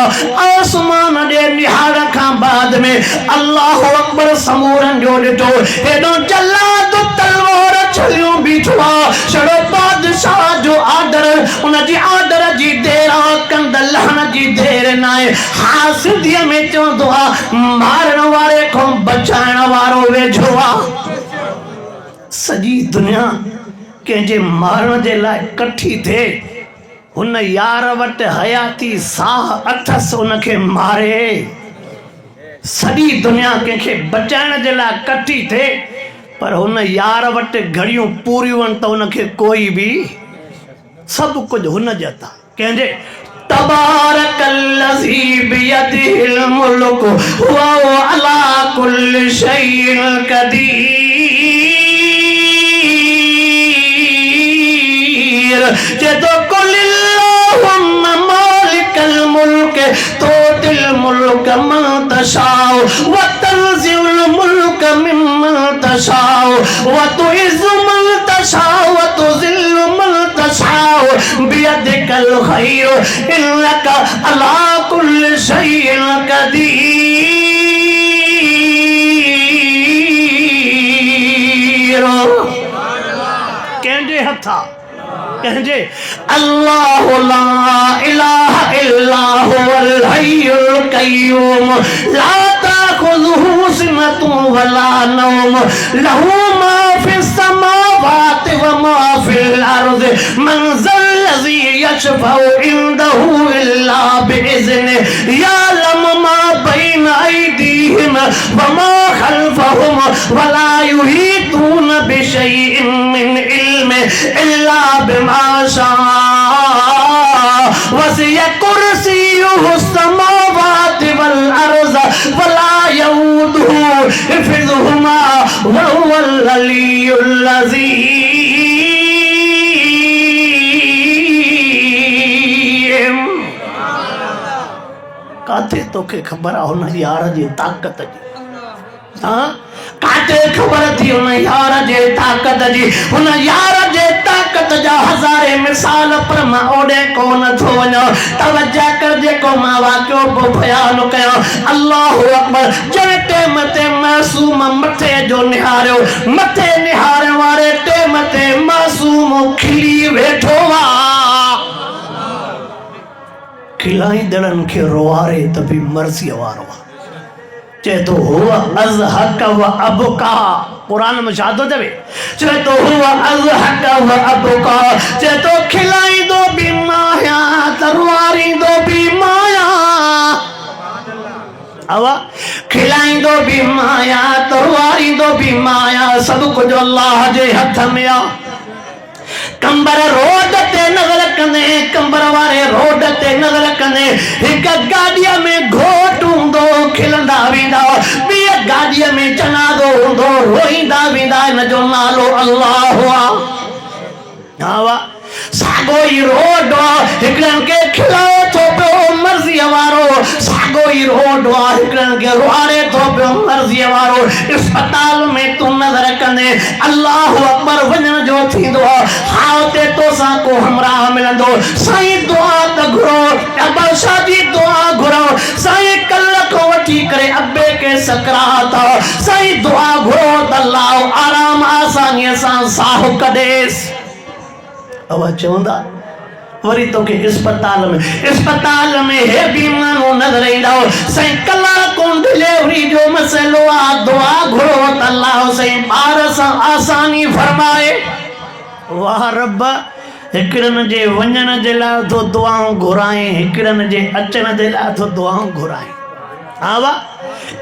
आसमान ॾे निहार खां बाद में अल्लाह अकबर समूरनि जो ॾिठो हेॾो जल्लाद तलवार छलियूं बीठो आहे छड़ो बादशाह जो आर्डर उनजी आर्डर जी देर कंद लहण जी देर न आहे हा सिंधीअ में चवंदो आहे मारण वारे को बचाइण वारो वेझो आहे सॼी दुनिया कंहिंजे मारण जे लाइ कठी थिए हुन यार वटि हयाती साह अथसि उनखे मारे सॼी दुनिया कंहिंखे बचाइण जे लाइ कठी थिए पर हुन यार वटि घड़ियूं पूरियूं आहिनि त उनखे कोई बि सभु कुझु हुन जे हथां कंहिंजे तबारकल्लज़ी बियदिहिल मुल्क वहुव अला कुल्लि शैइन कदीर जेतो कुलिल्लाहुम्मा मालिकल मुल्क तूतिल मुल्क मन तशाउ व तंज़िउल मुल्क मिम्मन तशाउ व तुइज़्ज़ु मन तशाउ व तुज़िल्लु मन तशाउ बियदिकल खैर इन्नका अला कुल्लि शैइन कदीर कंहिंजे हथां कंहिंजे अल्लाहु ला इलाहा इल्ला हुवल हय्युल क़य्यूम ला ताख़ुज़ुहु सिनतुन वला नौम लहू मा फिस समावाति व मा फिल अर्ज़ि मन ज़ल्लज़ी यशफ़उ इंदहु इल्ला बिइज़्निहि यअलम मा बैन अयदीहिम व मा खल्फ़हुम वला युहीतून बिशैइन मिन इल्मिहि इल्ला बिमा शाअ वसिअ कुर्सियुहु समावाति वल अर्ज़ वला यऊदुहु हिफ़्ज़ुहुमा व हुवल अलियुल अज़ीम काथे तोखे ख़बर आहे हुन यार जी ताक़त जी हाँ काथे ख़बर थी हुन यार जे ताक़त जी हुन यार जे ताक़त जा हज़ारे मिसाल पर मां ओॾे कोन थो वञा तवज्जो कर जेको मां वाक़ियो पोइ बयान कयां अल्लाहु अकबर जंहिं टेम ते मासूम मथे जो निहारियो मथे निहारण वारे टेम ते मासूम खिली वेठो आहे खिलाईंदड़नि खे रोआरे त बि मर्ज़ीअ वारो आहे चए तो हुआ अज़हक व अबका कुरान में छा थो चवे चए तो हुआ अज़हक व अबका चए तो खिलाईंदो बि माया तरवारींदो बि माया अवा खिलाईंदो बि माया तरवारींदो बि माया सभु कुझु अल्लाह जे हथ में आहे कंबर रोड ते नज़र कंदे कंबर वारे रोड ते नज़र कंदे हिक गाॾीअ में घोट हूंदो खिलंदा वेंदा ॿी गाॾीअ में जनाज़ो हूंदो रोईंदा वेंदा हिन जो नालो अल्लाह आहे साॻो ई रोड आहे हिकिड़नि खे खिलाए थो पियो मर्ज़ीअ वारो साॻो ई रोड आहे हिकिड़नि खे रुआरे थो पियो मर्ज़ीअ वारो अस्पताल में तूं नज़र कंदे अल्लाहु अकबर वञण जो थींदो आहे हा उते तोसां को हमराह मिलंदो साईं दुआ त घुरो अबा शादी दुआ घुरो साईं कल्ह खां वठी करे अबे के सकरात साईं दुआ घुरो त अल्लाह आराम आसानीअ सां साह कढेसि अवा चवंदा वरी तोखे अस्पताल में हे बि माण्हू नज़र ईंदा साईं कलाकूं डिलीवरी जो मसइलो आहे दुआ घुरो त अल्लाह साईं ॿार सां आसानी फरमाए वाह रब हिकिड़नि जे वञण जे लाइ तो दुआऊं घुराए हिकिड़नि जे अचण जे लाइ तो दुआऊं घुराए हा वाह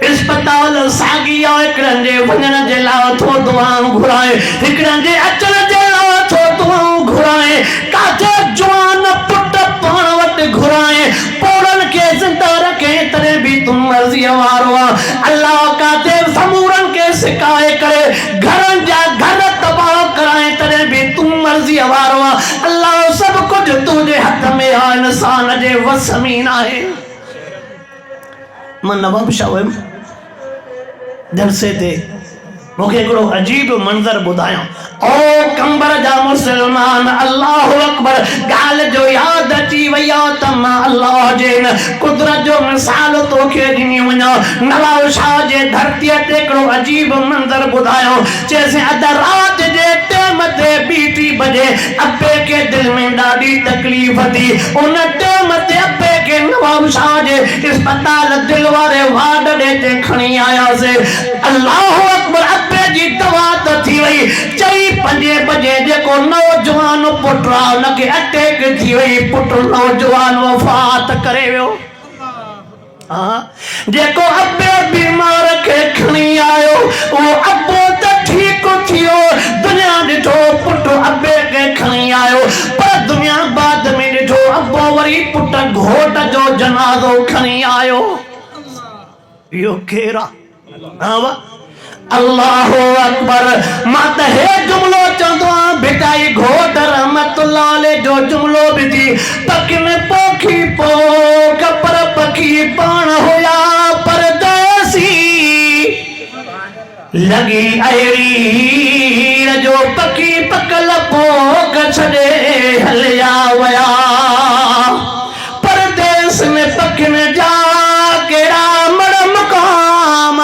अस्पताल साॻी आहे हिकिड़नि जे वञण जे लाइ तो दुआऊं घुराए हिकिड़नि जे अचण जे लाइ तो दुआऊं घुराए काथे जवान पुट पाण वटि घुराए पोड़नि खे ज़िंदा रखे तॾहिं बि तूं मर्ज़ीअ वारो आहे अल्लाह काथे समूरनि खे सिकाए करे घरनि जा घर तबाह कराए तॾहिं बि तूं मर्ज़ीअ वारो आहे अल्लाह सभु कुझु तुंहिंजे हथ में आहे इंसान जे वस में न आहे मां नवाब शाह हुयुमि जलसे ते मूंखे हिकिड़ो अजीब मंज़र ॿुधायो। ओ कंबर जा मुसलमान, अल्लाह अकबर। ॻाल्हि जो यादि अची वई आहे त मां अल्लाह जे कुदरत जो मिसाल तोखे ॾिनी वञा। नवाब शाह जे धरतीअ ते हिकिड़ो अजीब मंज़र ॿुधायो। चइसि अधु राति जे टाइम ते 2-3 बजे अबे के दिल में ॾाढी तकलीफ़ थी। उन टाइम ते अबे के नवाब शाह जे अस्पताल दिल वारे वार्ड ते खणी आयासीं। अल्लाह अकबर। अबे जी दवा त थी वई। 4-5 बजे जेको नौजवान पुट आहे उनखे अटैक थी वई। पुट नौजवान वफ़ात करे वियो। हाँ, जेको अबे बीमार खे खणी आयो उहो अबो त ठीक थियो। दुनिया ॾिठो पुट अबे खे खणी आयो, पर दुनिया बाद में ॾिठो अबो वरी पुट घोट जो जनाज़ो खणी आयो। इहो केरु आहे? हाँ वाह, अल्लाह अकबर। मां त हे जुमलो चवंदो आहियां बेटा, ई घोट रहमतुल्लाह अलैह जो जुमलो बि थी। पखिन पोखी पोख पर पखी पाण हुया परदेसी। लगी अहिड़ी जो पखी पकल पोख छॾे हलिया वया। परदेस में पखिन जा कहिड़ा मड़ मुक़ाम।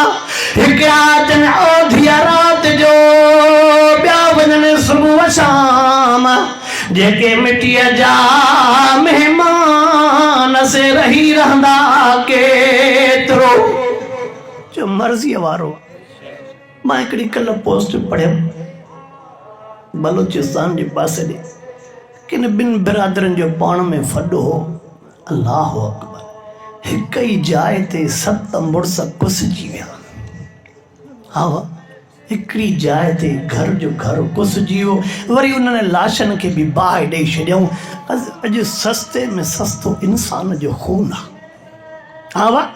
हिकिड़ा अचनि औधिया राति जो, ॿिया वञनि सुबुह शाम। जेके मिटीअ जा महिमान से रही रहंदा केतिरो जो मर्ज़ीअ वारो। मां हिकिड़ी कल्ह पोस्ट पढ़ियमि बलूचिस्तान जे पासे ॾे, किन 2 बिरादरनि जो पाण में फॾो हो। अल्लाह अकबर। हिक ई जाइ ते 7 मुड़ुस कुसिजी विया। हाँ, हिकिड़ी जाइ ते घर जो घर कुसिजी वियो। वरी उन्हनि लाशनि खे बि बाहि ॾेई छॾियऊं। अॼु सस्ते में सस्तो इंसान जो खून आहे। हाँ वाह,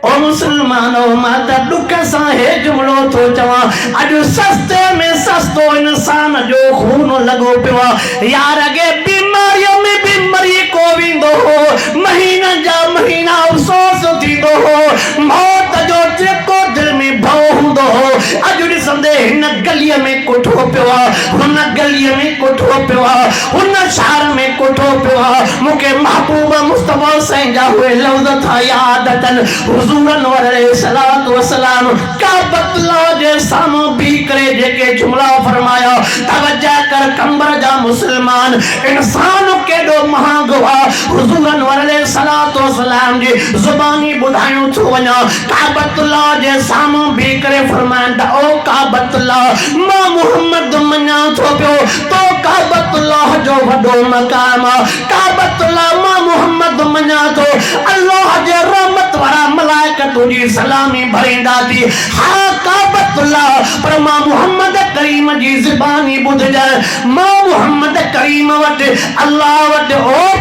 ओ मुसलमानो, मां त ॾुख सां हे जुमलो थो चवां। अॼु सस्ते में सस्तो इंसान जो खून लॻो पियो आहे। यार अॻे बीमारीअ में बि मरी को वेंदो हो, महीना जा महीना अफ़सोस थींदो हो। मौत जो जेको दिल में भउ हूंदो हो, अॼु ॾिसंदे हिन गलीअ में कोठो पियो आहे, हुन गलीअ में कोठो पियो आहे, हुन शहर में कोठो पियो आहे। मूंखे महबूब मुस्तफा साईं जा उहे लफ़्ज़ था यादि अचनि। हुज़ूर अनवर अलैहिस्सलातु वस्सलाम काबतुल्लाह जे साम्हूं बीह करे जेके जुमला फरमाया, तवज्जो कर कंबर जा मुसलमान, इंसान केॾो महांगो आहे। हुज़ूर अनवर अलैहिस्सलातु वस्सलाम जी ज़ुबानी ॿुधायूं थो वञा। काबतुल्लाह जे साम्हूं बीह करे फरमाइनि था, ओ काबतुल्लाह, मां मुहम्मद मञा थो पियो तो काबतुल्लाह जो वॾो मक़ाम आहे। काबतुल्लाह, मां मुहम्मद मञा थो, अल्लाह जे रहमत वारा मलाइका तुंहिंजी सलामी भरींदा थी। हा काबतुल्लाह, पर मां मुहम्मद करीम जी ज़ुबानी ॿुधजाए। मां मुहम्मद करीम वटि अल्लाह वटि ओ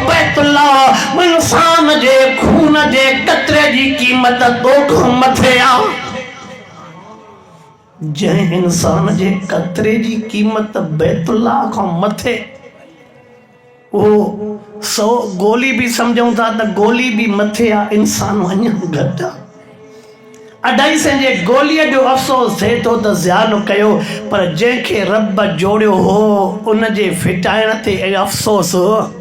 बैतुल्लाह इंसान जे खून जे कतरे जी क़ीमत तोखां मथे आहे। जंहिं इंसान जे कतरे जी क़ीमत बैतुल्लाह खां मथे, वो 100 गोली भी समझूं था तो गोली भी मथे आ, इंसान अञा घटि आहे। 250 जे गोलीअ जो अफ़सोस थिए थो त ज़ियान कयो, पर जंहिंखे रब जोड़ियो हो उन जे फिटाइण ते अफ़सोस हो।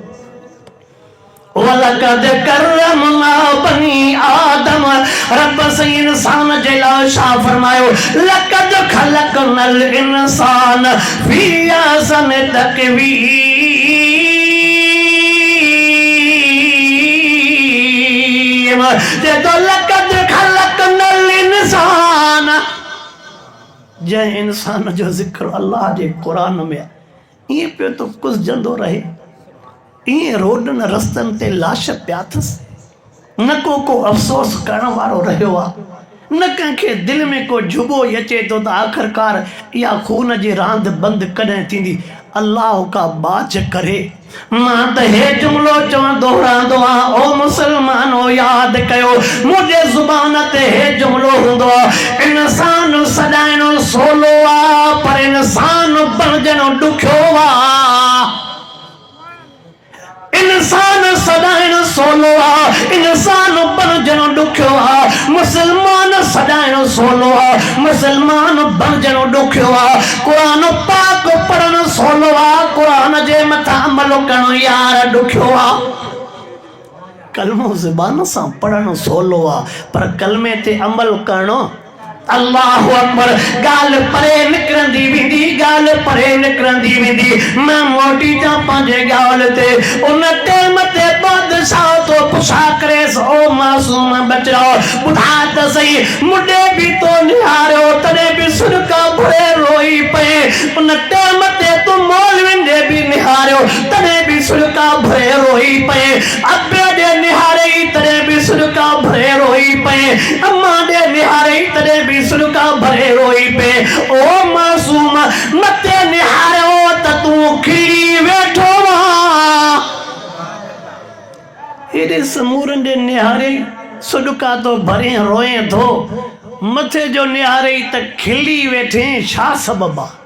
वलक़द करमना बनी आदम, रब से इंसान जे लाइ छा फरमायो? लक़द खलक़नल इंसान फी अहसन तक़वीम। तो लक़द खलक़नल इंसान, जंहिं इंसान जो ज़िक्र अल्लाह जे क़ुरान में ईअं पियो तो कुसजंदो रहे, ईअं रोडनि रस्तनि ते लाश पिया अथसि, न को अफ़सोस करण वारो रहियो आहे, न कंहिंखे दिलि में को जुबो अचे थो त आख़िरकार इहा खून जी रांदि बंदि कॾहिं थींदी। अल्लाह का बाच करे। मां त हे जुमलो चवां दोहरांदो आहियां, ओ मुसलमानो यादि कयो, मुंहिंजे ज़ुबान ते हे जुमलो हूंदो आहे, इंसान सॾाइणो सवलो आहे पर इंसान बणजणो ॾुखियो आहे। इंसान सदाइण सोलो आहे, इंसान बणजणो ॾुखियो आहे मुसलमान सॾाइणो सवलो आहे मुसलमान बणजणो ॾुखियो आहे क़ुरान पाक पढ़णु सवलो आहे क़ुरान जे मथां अमल करणु यार ॾुखियो आहे कलमो ज़बान सां पढ़णु सवलो आहे पर कलमे ते अमल करणो अल्लाहु अकबर गाल परे निकरंदी वेंदी गाल परे निकरंदी वेंदी मैं मोटी जा पंहिंजे गाल ते उन टाइम ते बादशाह तो पुछा करेस ओ मासूम बचड़ो ॿुधा त सही मुंडे बि तो निहारियो तॾहिं बि सुरका भरे रोई पए उन टाइम ते तूं मौलवियुनि ॾे बि निहारियो तॾहिं बि सुरका भरे रोई पए अबे ॾे निहारे तॾहिं बि सुरका भरे रोई पए अम्मा ॾे निहारे तॾहिं बि सुरका भरे रोई पे ओ मासूम मते निहारियो त तूं खिड़ी वेठो हेॾे समूरनि ॾे निहारे सुडका तो भरे रोए थो मथे जो निहारे त खिली वेठे छा सबब आहे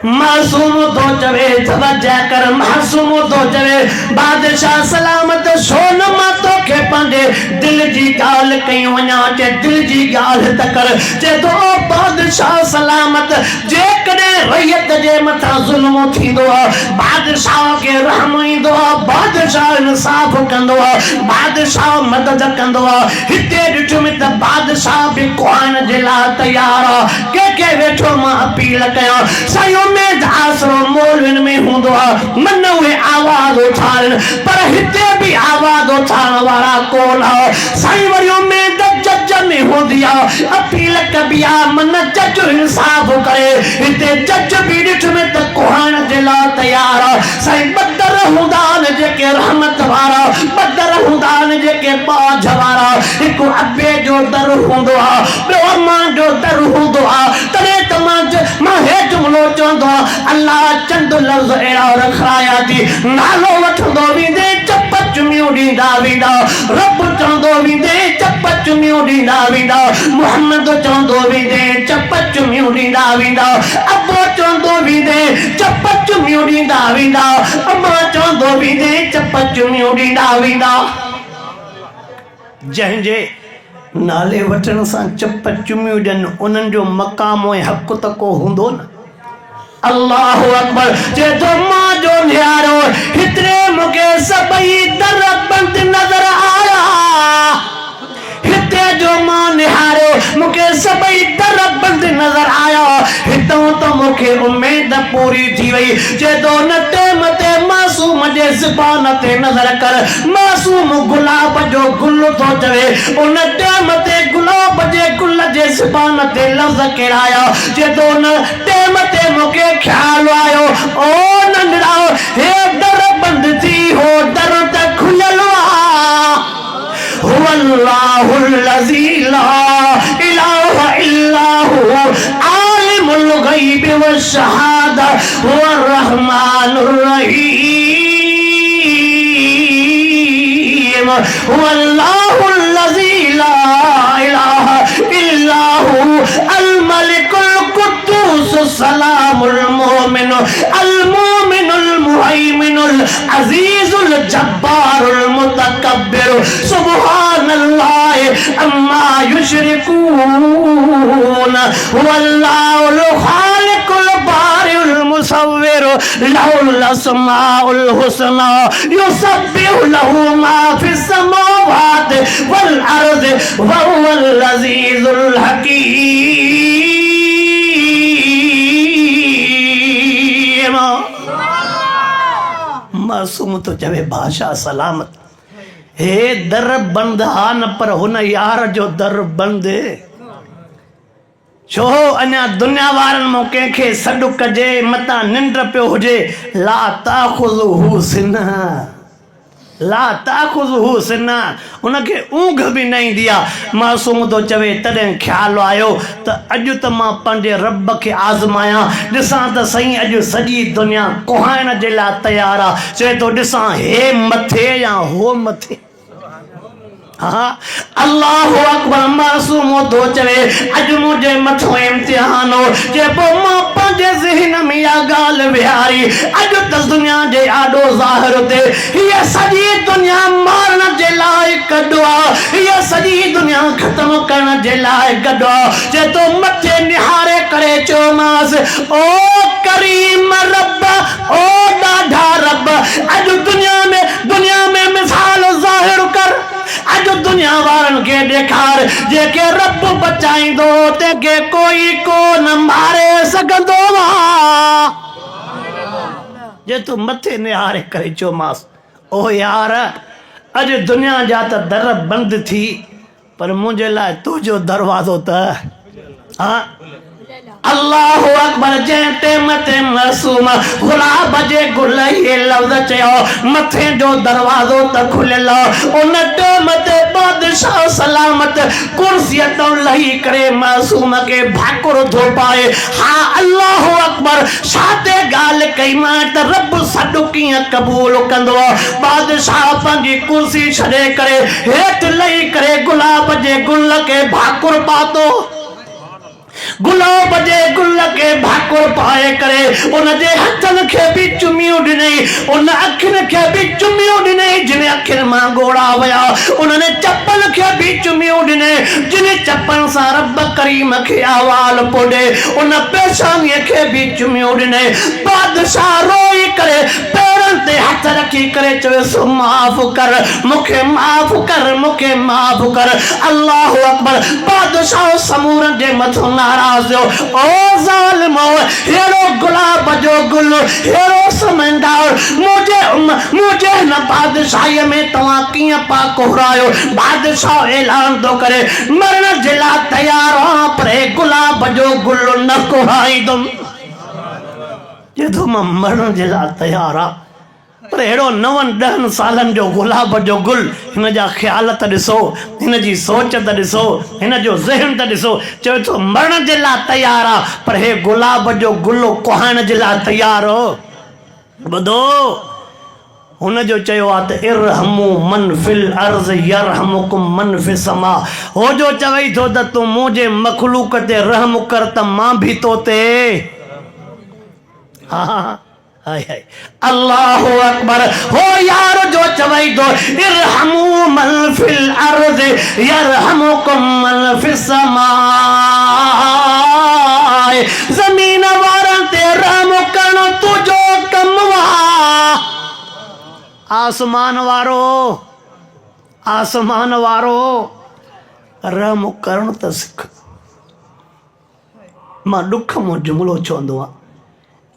मासूम तो चवे तवज्जो कर मासूम तो चवे बादशाह सलामत सोन मां तोखे पंहिंजे दिल जी ॻाल्हि कई वञा चे दिल जी ॻाल्हि त कर चे तो बादशाह सलामत जेकॾहिं रैयत जे मथां ज़ुल्म थींदो आहे बादशाह खे रहम ईंदो आहे बादशाह इंसाफ़ कंदो आहे बादशाह मदद कंदो आहे हिते ॾिठुमि त बादशाह बि कुआन जे लाइ तयार आहे के वेठो मां अपील कयां साईं में आसरो मौलवियुनि में हूंदो आहे मन उहे आवाज़ उथारनि पर हिते बि आवाज़ उथारण वारा कोन आहे साईं वरी उमेद जज में हूंदी आहे अपील कबी आहे मन जज इंसाफ़ करे हिते जज बि ॾिठुमि त कुहाण जे लाइ तयार आहे साईं बदर हूंदा आहिनि जेके रहमत वारा बदर हूंदा आहिनि जेके बाझ वारा हिकु अबे जो दर हूंदो आहे ॿियो अम्मा जो दर हूंदो आहे तॾहिं त मां हे जुमिलो चवंदो अल्लाह चंद लफ्ज़ अहिड़ा रखाया थी नालो वठंदो वेंदे चप चुमियूं ॾींदा वेंदा रब चवंदो वेंदे चप चुमियूं ॾींदा वेंदा मोहम्मद चवंदो वेंदे चप चुमियूं ॾींदा वेंदा अबो चवंदो वेंदे चप चुमियूं ॾींदा वेंदा अम्मा चवंदो वेंदे चप चुमियूं ॾींदा वेंदा जंहिंजे नाले वठण सां चप चुमियूं ॾियनि उन्हनि जो मक़ाम ऐं हक़ त को हूंदो न अल्लाहु अकबर जे तो मां जो निहारो हितरे मूंखे सभई दर बंद नज़र आया हिते जो मां निहारो मूंखे सभई दर बंद नज़र आया हितों तो मूंखे उमेद पूरी थी वई जे तो न टाइम ते मासूम जे ज़बान ते नज़र कर मासूम गुलाब जो गुल तो चवे उन टाइम ते गुलाब जे गुल जे ज़बान ते लफ्ज़ केराया जे तो न टाइम ते मूंखे ख्याल आयो ओ नंढड़ा हे दर बंद थी हो दर त खुलियल हुवल्लाहुल लज़ी ला इलाहा इल्ला हु आलिमुल गैबि वश्शहादा हुवर रहमानुर रहीम हुवल्लाहुल लज़ी ला इलाहा इल्ला हु अल मलिकुल कुद्दूस सलामुल मुमिनुल मुहैमिनुल अजीजुल जब्बारुल मुतकब्बिर सुब्हानल्लाहि अम्मा युशरिकून हुवल्लाहुल खालिकुल बारिउल मुसव्विर लहुल अस्माउल हुस्ना युसब्बिहु लहु मा फिस समावाति वल अर्ज़ि व हुवल अज़ीज़ुल हकीम मासूम तो चवे भाषा सलामत हे दर बंद हा न पर हुन यार जो दर बंद छो अञा दुनिया वारनि मां कंहिंखे सॾु कजे मतां निंड पियो हुजे ला ताख़ुज़ुहु सिन्हा ला ताख़ुज़ुहु सिन्हा उनखे ऊंघ बि न ईंदी आहे मासूम तो चवे तॾहिं ख़्यालु आयो त अॼु त मां पंहिंजे रब खे आज़मायां ॾिसां त सही अॼु सॼी दुनिया कुहाइण जे लाइ तयारु आहे चए थो ॾिसां हे मथे या हो मथे हाँ अल्लाह अकबर मासूम तो चवे अज मुझे मथो इम्तिहान हो जे पो मां पंहिंजे ज़हन में या गाल विहारी अज त दुनिया जे आडो ज़ाहिर ते ये सजी दुनिया मारण जे लाइ कढो आहे ये सजी दुनिया खत्म करण जे लाइ कढो आहे जे तो मथे निहारे करे चयोमांस ओ करीम रब ओ ॾाढा रब अज दुनिया में मिसाल ज़ाहिर कर अज दुनिया वारन के देखार जेके रब बचाईंदो तेके कोई को न मारे सघंदो जे तू मथे निहारे करे चयोमांस ओ यार अज दुनिया जा त दर बंद थी पर मुझे लाइ तुझो दरवाजो त हाँ अल्लाह अकबर जे टेम ते मासूम गुलाब जे गुल ये लफ्ज़ चयो मथे जो दरवाजो त खुलियल उन टेम ते बादशाह सलामत कुर्सी तो लही करे मासूम के भाकुर धो पाए हाँ अल्लाह अकबर साते गाल कई मां त रब सॾु कीअं कबूल कंदो बादशाह पंहिंजी कुर्सी छॾे करे हेठि लही करे गुलाब जे गुल के भाकुर पातो गुलाब जे गुल के भाकुर पाए करे उन जे हथन के भी चुमियो ॾिनई उन अखिन के भी चुमियो ॾिनई जिन अखिन मां गोड़ा वया उन्हें चप्पल के भी चुमियो ॾिनई जिन चप्पल सां रब करीम के आवाल पोड़े उन पेशानी के भी चुमियो ॾिनई बादशाह रोई करे पैरन ते हथ रखी करे चवे सो माफ कर मुखे माफ कर मुखे माफ कर अल्लाह अकबर बादशाह समूरन जे मथो नाराज हो ओ जालिमो हेरो गुलाब जो गुल हेरो समंदार मुझे न बादशाही में तवा किया पा कोहरायो बादशाह ऐलान तो करे मरण जिला तैयार हो पर गुलाब जो गुल न कोहाई तुम जे तुम मरण जिला तैयार आ पर हेड़ो 9-10 सालन जो गुलाब जो गुल हिन जा ख्याल त ॾिसो हिन जी सोच त ॾिसो हिन जो ज़हन त ॾिसो चवे थो मरण जे लाइ तैयार आहे पर हे गुलाब जो गुल कोहाइण जे लाइ तैयार हो ॿुधो हुन जो चयो आहे त इरहमू मन फिल अर्ज़ यरहमुकुम मन फिस समा हो जो चवई थो त तूं मुंहिंजे मखलूक ते रहम कर त मां भी तो ते हा हाय हाय अल्लाह अकबर हो यार जो चवई दो इरहमू मन फिल अर्ज़ यरहमुकुम मन फिस समा ज़मीन वारन ते रहम करण तुझो कम वा आसमान वारो रहम करण त सिख मां दुख मो जुमलो चवंदो आहियां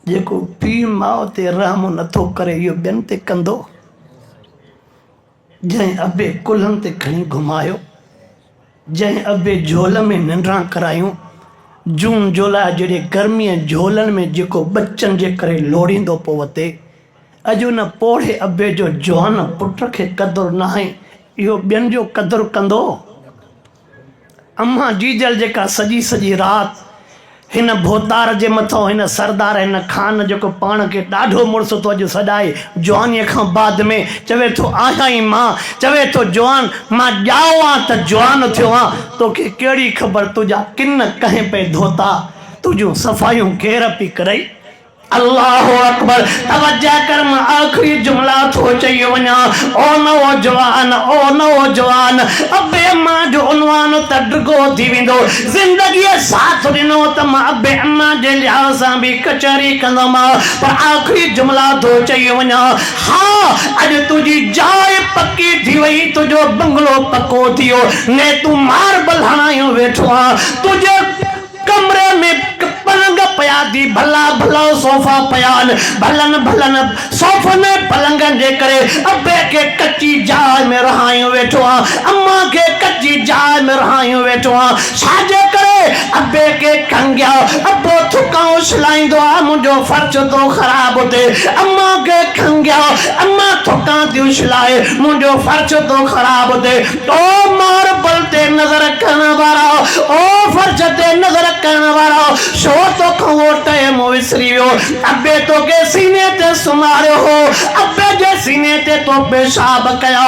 जेको पीउ माउ ते रहम नथो करे इहो ॿियनि ते कंदो जंहिं अबे कुल्हनि ते खणी घुमायो जंहिं अबे झोल में निंड्रा करायूं जून जुलाई जहिड़े गर्मीअ झोलनि में जेको बचनि जे करे लोड़ींदो पियो वते अॼु उन पोड़े अबे जो जवान पुट खे क़दुरु न आहे इहो ॿियनि जो क़दुरु कंदो अम्मा जीजल जेका सॼी राति हिन भोतार जे मथां हिन सरदार हिन खान जेको पाण खे ॾाढो मुड़ुस थो अॼु सॾाए जवानीअ खां बाद में चवे थो आहियां ई मां चवे थो जवान मां ॼाओ आहे त जवान थियो आहे तोखे कहिड़ी ख़बर तुंहिंजा किन कंहिं पे धोता तुंहिंजूं सफ़ाइयूं केर पई करई अल्लाह अकबर तवज्जो कर मां आखिरी जुमला थो चई वञा ओ नौजवान अबे अम्मा जो उनवान त डिगो थी वेंदो ज़िंदगीअ साथ ॾिनो त मां अबे अम्मा जे लिहाज़ सां बि कचहरी कंदोमांव पर आखिरी जुमला थो चई वञा हा अॼु तुंहिंजी जाइ पकी थी वई तुंहिंजो बंगलो पको थियो ने तूं मार्बल हणायो वेठो आहे तुंहिंजे कमरे में पलंग पया थी भला सोफा पयान भलन सोफन पलंगन जे करे अबे के कच्ची जाइ में रहायो वेठो आहे अम्मा के कच्ची जाइ में रहायो वेठो आहे छाजे करे अबे के खंगिया अबो थुकाओ छलाईंदो आहे मुंहिंजो फर्ज तो ख़राब थे अम्मा के खंगिया अम्मा थुका थी छलाए मुंहिंजो फर्ज तो ख़राब थे ओ मार्बल ते नज़र करण वारा ओ फर्ज ते नज़र करण वारा छो तो वो टाइम विसरी वियो अबे तो के सीने ते सुमारियो हो अबे जे सीने ते तो पेशाब कया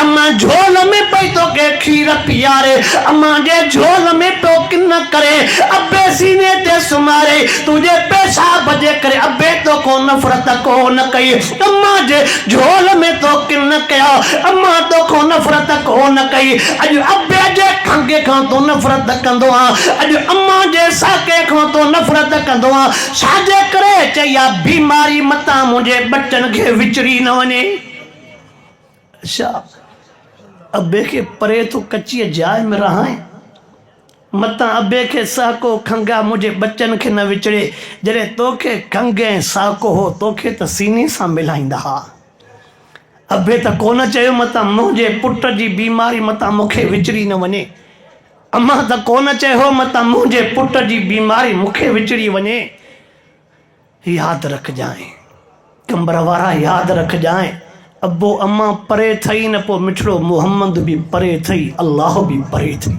अम्मा झोल में पई तो के खीर पियारे अम्मा जे झोल में तो किन करे अबे सीने ते सुमारे तुझे पेशाब जे करे अबे तो को नफरत को न कई अम्मा जे झोल में तो किन कया अम्मा तो को नफरत को न कई अज अबे जे खंगे खां तो नफरत कंदो आ अज अम्मा जे साके खां तो नफरत कंदो आ साजे करे चया बीमारी मता मुझे बच्चन के विचरी न वने अच्छा अबे के परे तो कच्ची जाय में रहा है मता अबे के साको खंगा मुझे बच्चन के न विचड़े जरे तोखे खंगे साको हो तोखे तो सीने सा मिलाइंदा हा अबे तो कोन चयो मता मुझे पुट जी बीमारी मता मुखे विचरी न वने अम्मा तो कोन चयो मता मुझे पुट जी बीमारी मुखे विचड़ी वने याद रख जाए कमर वारा याद रख जाए अब्बो अम्मा परे थई न पो मिठड़ो मोहम्मद भी परे थई अल्लाह भी परे थई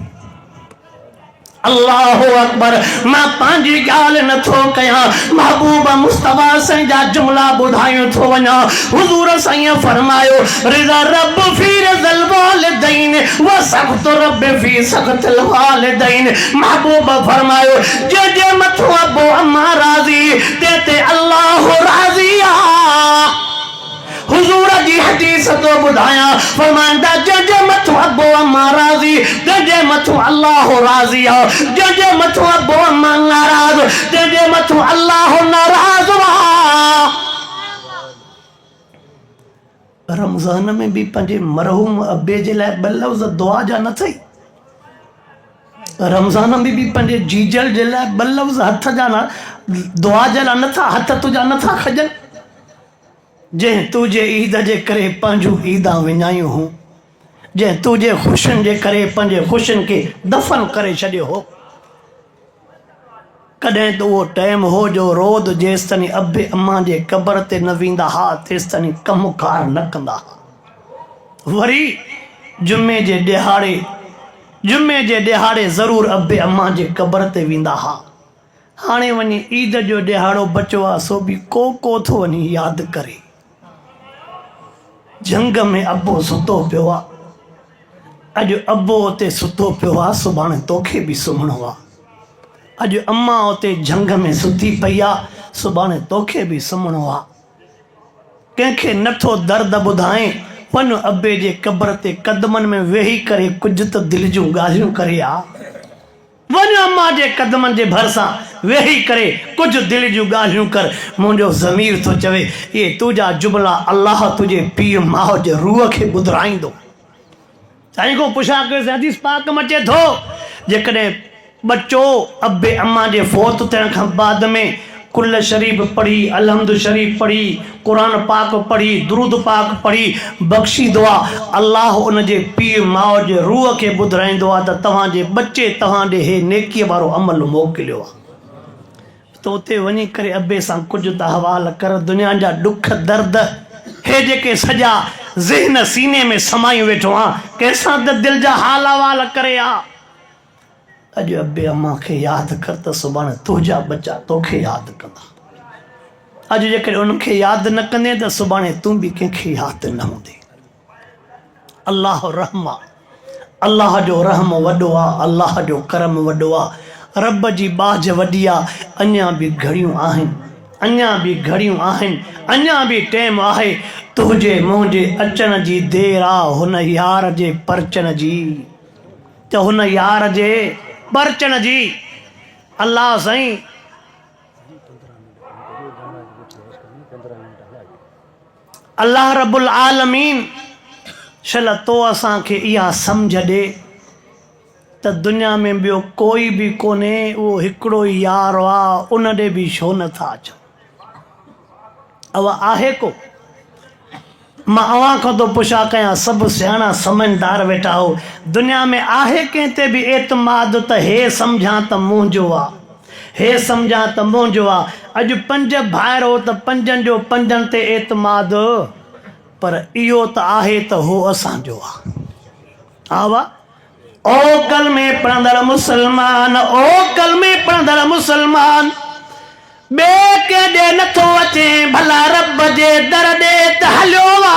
अल्लाहु अकबर मां पांजी गाल न थो कया महबूब मुस्तफा से जा जुमला बुधायो थो वना हुजूर सैया फरमायो रिजा रब फी रज़ल वालिदैन व सख्त रब फी सख्तल वालिदैन महबूब फरमायो जे जे मथो अबो अम्मा राजी ते अल्लाह राजिया हुजूर जी हदीस तो बुधाया फरमांदा जे मथो अबो अम्मा राजी जे मथो अल्लाह राजी जे मथो अबो अम्मा नाराज जे मथो अल्लाह नाराज रमजान में भी पंजे मरहूम अब्बे जे लाए ब लफ्ज़ दुआ जा न थई रमजान में भी पंजे जीजल जे लाए ब लफ्ज़ हथ जा न दुआ जे ला न था हथ तुजा न था खजन जे तुझे ईद जे करे पंजू ईदा विञायूं हूं जे तुझे खुशन जे करे पंजे खुशन के दफन करे छड़ियो हो कदें तो वो टाइम हो जो रोद जेस तनी अबे अम्मा जे कबर ते न वींदा हा तेस तनी कम कार न कंदा वरी जुम्मे जे दिहाड़े जरूर अबे अम्मा जे कबर ते वींदा हा हाणे वनी ईद जो दिहाड़ो बचो आ सो भी को थो वनी याद करे जंग में अबो सुतो पियो आ अज अबो उते सुतो पियो आ सुभाणे तोखे भी सुम्हणो आ अज अम्मा उते जंग में सुती पई आ सुभाणे तोखे भी सुम्हणो आ कंहिंखे नथो दर्द ॿुधाए वञ अबे जे कबर ते कदमनि में वेही करे कुझु त दिलि जूं ॻाल्हियूं करे आ वञ अम्मा जे कदमनि जे भरिसां वेही करे कुझु दिलि जूं ॻाल्हियूं कर मुंहिंजो ज़मीर थो चवे ये तुंहिंजा जुमला अल्लाह तुंहिंजे पीउ माउ जे रूह खे ॿुधाईंदो साईं को पुछा कयोसि हदीस पाक में अचे थो जेकॾहिं बच्चो अबे अम्मा जे फोत थियण खां बाद में कुल शरीफ पढ़ी अलहमद शरीफ पढ़ी कुरान पाक पढ़ी दुरूद पाक पढ़ी बख्शी दुआ अल्लाह उन जे पीउ माउ जे रूह खे ॿुधाईंदो आहे त तव्हांजे बच्चे तव्हां ॾे हे नेकीअ वारो अमल मोकिलियो आहे त उते वञी करे अबे सां कुझु त हवाल कर दुनिया जा ॾुख दर्द हे जेके सॼा ज़हन सीने में समाई वेठो आहे कंहिंसां त दिलि जा हाल अहवाल करे आ अॼु अबे अम्मा खे यादि कर त सुभाणे तुंहिंजा बच्चा तोखे यादि कंदा अॼु जेकॾहिं उनखे यादि न कंदे त सुभाणे तूं बि कंहिंखे यादि न हूंदे अल्लाह रहम आहे अल्लाह जो रहम वॾो आहे अल्लाह जो करम वॾो आहे रब जी बाज वॾी आहे अञा बि घड़ियूं आहिनि अञा बि टाइम आहे तुंहिंजे मुंहिंजे अचण जी देरि आहे हुन यार जे परचण जी त हुन यार जे परचण जी अल्लाह साईं अल्लाह रब्बुल आलमीन शल तो असांखे इहा सम्झ ॾे त दुनिया में ॿियो कोई बि कोन्हे उहो हिकिड़ो ई यार आहे उन ॾे बि छो नथा अचो अव आहे को मां अव्हां खां थो पुछा कयां सभु सियाणा समझदार वेठा हो दुनिया में आहे कंहिं ते बि एतमाद त हे सम्झां त मुंहिंजो आहे हे सम्झां त मुंहिंजो आहे अॼु 5 भाइर हो त 5 जो 5 ते एतमाद पर इहो त आहे त हो असांजो आहे हा वाह ओ कलमे पढ़ंदड़ मुसलमान, ओ कलमे पढ़ंदड़ मुसलमान, बे केॾे नथो अचे भला रब जे दर ॾे त हलियो वा।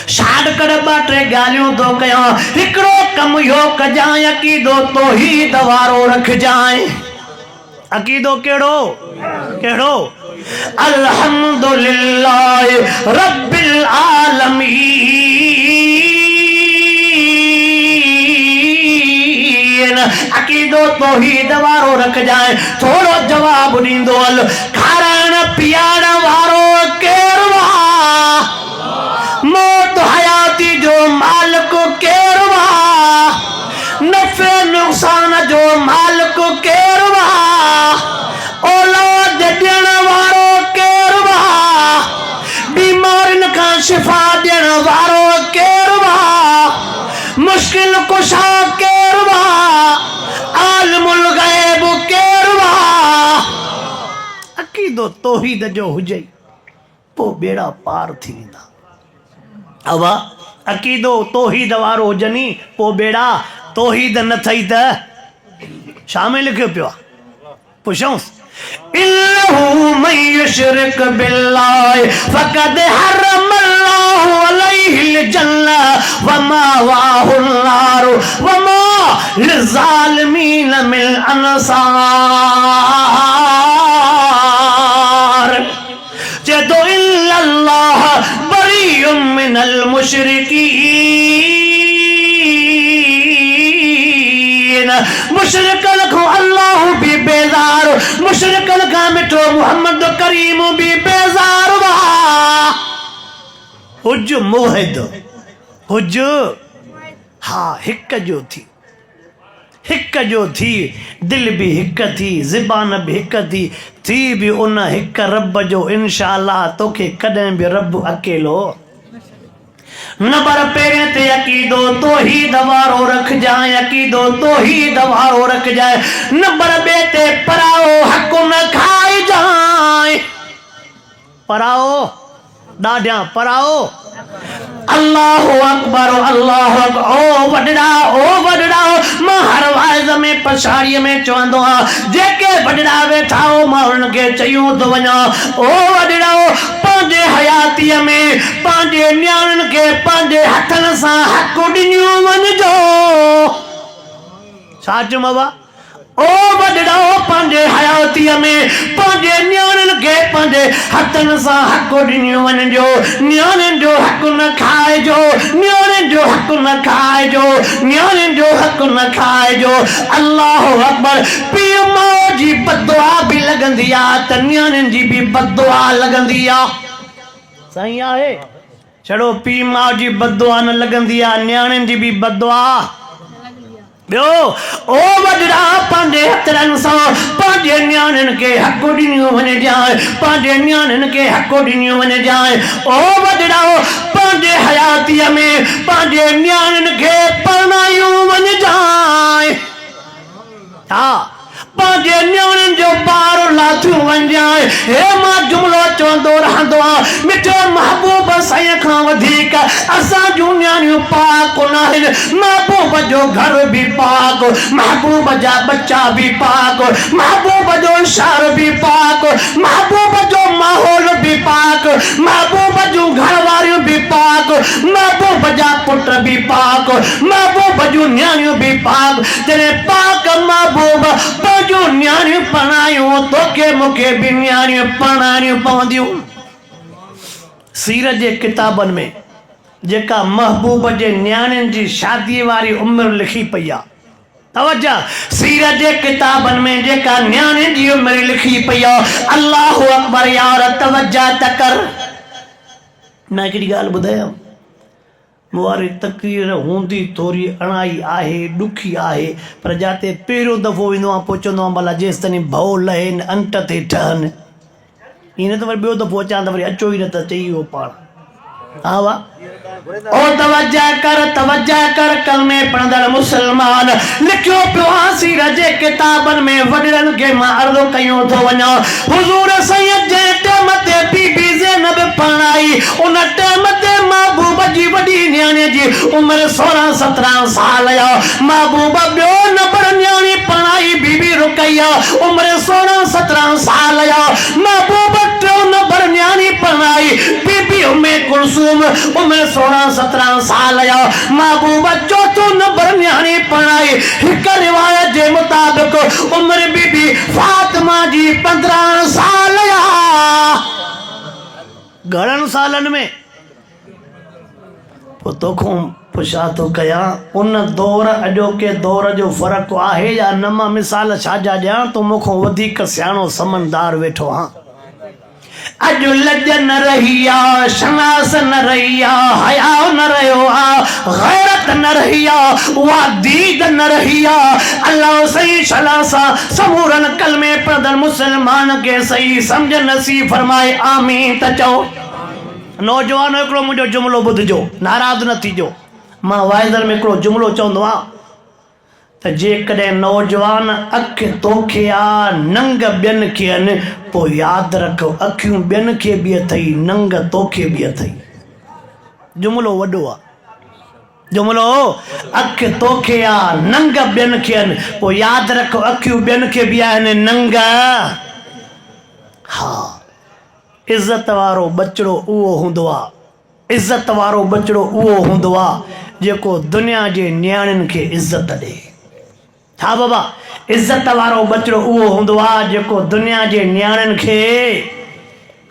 शाद कर ॿ टे ॻाल्हियूं थो कयां, हिकिड़ो कमु इहो कजांइ, अक़ीदो तौहीद वारो रखजांइ। अक़ीदो कहिड़ो कहिड़ो? अल्हम्दुलिल्लाह रब्बिल आलमीन। अक़ीदो तौहीद वारो रखजांइ। थोड़ो जवाब ॾींदो हल, खाराइण पीआरण वारो केरु आहे? मौत हयाती जो मालिक केरु आहे? नफ़े नुक़सान जो मालिक केरु आहे? औलाद ॾियण वारो केरु आहे? बीमारियुनि खां शिफ़ा ॾियण वारो केरु आहे? मुश्किल कुशा केरु आहे? आलिमुल ग़ैब केरु आहे? अक़ीदो तौहीद जो हुजे पोइ बेड़ा पार थी वेंदा। अवा अक़ीदो तौहीद वारो हुजनी पोइ बेड़ा तौहीद न थई त छा में लिखियो पियो आहे? पुछऊंसि, इन्नहु मन युशरिक बिल्लाह फक़द हर्रमल्लाहु अलैहिल जन्नह व मावाहुन नार व मा लिज़ालिमीन मिन अंसार। जदो इल्लल्लाह बरीउम मिनल मुशरिकीन। मुशरिकन को अल्लाह भी बेज़ार, मुशरिकन का मिठो मुहम्मद करीम भी बेज़ार वा। हुज मुहिद हुज, हा हिक जो थी, हिक जो थी, दिल भी हिक थी, ज़बान भी हिक थी भी उन हिक रब जो इंशाअल्लाह तोखे कॾहिं भी रब अकेलो नंबर पहिरें ते अक़ीदो तौहीद वारो रखजांइ। अक़ीदो तौहीद वारो रखजांइ। नंबर ॿिए ते पराओ हक़ न खाइजांइ। पराओ ॾाढा पराओ। अल्लाहु अकबर अल्लाहु अकबर। ओ वॾड़ा मां हर वाइज़ में पछाड़ीअ में चवंदो आहियां, जेके वॾड़ा वेठा हो मां उन्हनि खे चयूं थो वञा, ओ वॾड़ा पंहिंजे हयातीअ में पंहिंजे नियाणियुनि खे पंहिंजे हथनि सां हक़ ॾिनियूं वञिजो। छा चयुमव? ओ वॾड़ा पंहिंजे हयातीअ में पंहिंजे नियाणियुनि खे पंहिंजे हथनि सां हक़ ॾिनियूं वञिजो। नियाणियुनि जो हक़ न खाइजो, नियाणियुनि जो हक़ न खाइजो, नियाणियुनि जो हक़ न खाइजो। अल्लाहु अकबर। पीउ माउ जी बददुआ बि लॻंदी आहे त नियाणियुनि जी बि बददुआ लॻंदी आहे। सही आहे? छड़ो पीउ माउ जी बददुआ न लॻंदी आहे, नियाणियुनि जी बि बददुआ। ॿियो, ओ वॾड़ा पंहिंजे हथनि सां पंहिंजे नियाणियुनि खे हक़ ॾिनियूं वञिजांइ, पंहिंजे नियाणियुनि खे हक़ ॾिनियूं वञिजांइ। ओ वॾड़ा पंहिंजे हयातीअ में पंहिंजे नियाणियुनि खे परणायूं वञिजांइ। हा, पंहिंजे नियाणियुनि जो ॿार लाथियूं वञिजांइ। हे मां जुमिलो चवंदो रहंदो आहियां, मिठो महबूब साईं खां वधीक असां जूं नियाणियूं पाक न आहिनि। महबूब जो घर भी पाक, महबूब जा बच्चा भी पाक, महबूब जो शहर भी पाक, महबूब जो माहौल भी पाक, महबूब जूं घरवारियूं भी पाक, महबूब जा पुट भी पाक, महबूब जूं नियाणियूं भी पाक। जॾहिं पाक महबूब पंहिंजूं नियाणियूं परणायूं, तोखे मूंखे भी नियाणियूं परणाइणियूं पवंदियूं। सीरत जे किताबनि में जेका महबूब जे नियाणियुनि जी शादीअ वारी उमिरि लिखी पई आहे, तवज्जो, सीरत जे किताबनि में जेका नियाणियुनि जी उमिरि लिखी पई आहे, अल्लाहु अकबर यार, तवज्जो त कर। न हिकिड़ी ॻाल्हि ॿुधायां, मुवारी तकरीर हूंदी थोरी अणाई आहे, ॾुखी आहे, पर जाते पहिरियों दफ़ो वेंदो आहे पोइ चवंदो आहियां भला जेसि ताईं भउ लहे अंट ते ठहनि। ईअं न त वरी ॿियो दफ़ो अचां त वरी अचो ई न त चई वियो पाण। हा वाह। ओ तवज्जो कर कलमे पढ़ंदड़ मुसलमान। लिखियो पियो आहे सीरत जे किताबनि में, वॾड़नि खे मां अर्ज़ु कयूं थो वञा, हुज़ूर सैयद जे टाइम ते बीबी ज़ैनब परणाई, उन टाइम ते महबूब जी वॾी नियाणीअ जी उम्र 16-17 साल या महबूबा ब्यो नंबर न्याणी पढ़ाई बीबी रुकैया उम्र 16-17 साल या महबूबा ट्रो नंबर न्याणी पढ़ाई बीबी उम्मे कुलसूम उम्र 16-17 साल या महबूबा चौथो नंबर न्याणी पढ़ाई एक रिवायत के मुताबिक उम्र बीबी फातिमा जी 15 साल या घणनि सालन में तोखो पुछा तो कया उन दौर अॼोके दौर जो फ़र्क़ु आहे या न मां मिसाल छाजा ॾियां तो मूंखों वधीक सियाणो समझदार वेठो हाँ अॼु लज न रही आ शनास न रही आ हया न रहियो आ गैरत न रही आ उहा दीद न रही आ अल्लाह सही शला सां समूरन कलमे पढ़दड़ मुसलमान के सही समझ नसीब फरमाए आमीन त चओ नौजवान हिकिड़ो मुंहिंजो जुमिलो ॿुधिजो नाराज़ न थीजो मां वाइदर में हिकिड़ो जुमिलो चवंदो आहियां त जेकॾहिं नौजवान अख तोखे आ नंग ॿियनि खे आहिनि पोइ यादि रख अखियूं ॿियनि खे बि अथई नंग तोखे बि अथई जुमिलो वॾो आहे जुमिलो अख तोखे आ नंग ॿियनि खे आहिनि पोइ यादि रख अखियूं ॿियनि खे बि आहिनि नंग हा इज़त वारो बचड़ो उहो हूंदो आहे इज़त वारो बचड़ो उहो हूंदो आहे जेको दुनिया जे न्याणियुनि खे इज़त ॾे हा बाबा इज़त वारो बचड़ो उहो हूंदो आहे जेको दुनिया जे न्याणियुनि खे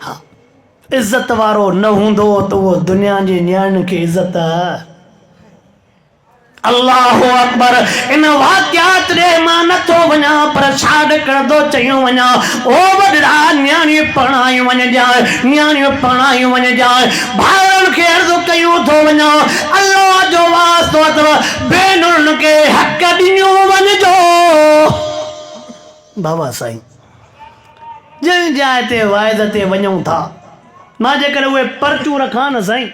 हा इज़त वारो न हूंदो त उहो दुनिया जे न्याणियुनि खे इज़त अल्लाह अकबर इन वाक़ियात रे मां नथो वञा पर छाड़ करदो चयूं वञा ओ वॾड़ा न्याणी पढ़ायूं वञ जाए न्याणियूं पढ़ायूं वञ जाए भाउरनि खे अर्ज़ु कयूं थो वञा अल्लाह जो वास्तो अथव भेनरुनि खे हक़ ॾिनियूं वञिजो बाबा साईं जंहिं जाइ ते वाइद ते वञूं था मां जेकर उहे परचूं रखां न साईं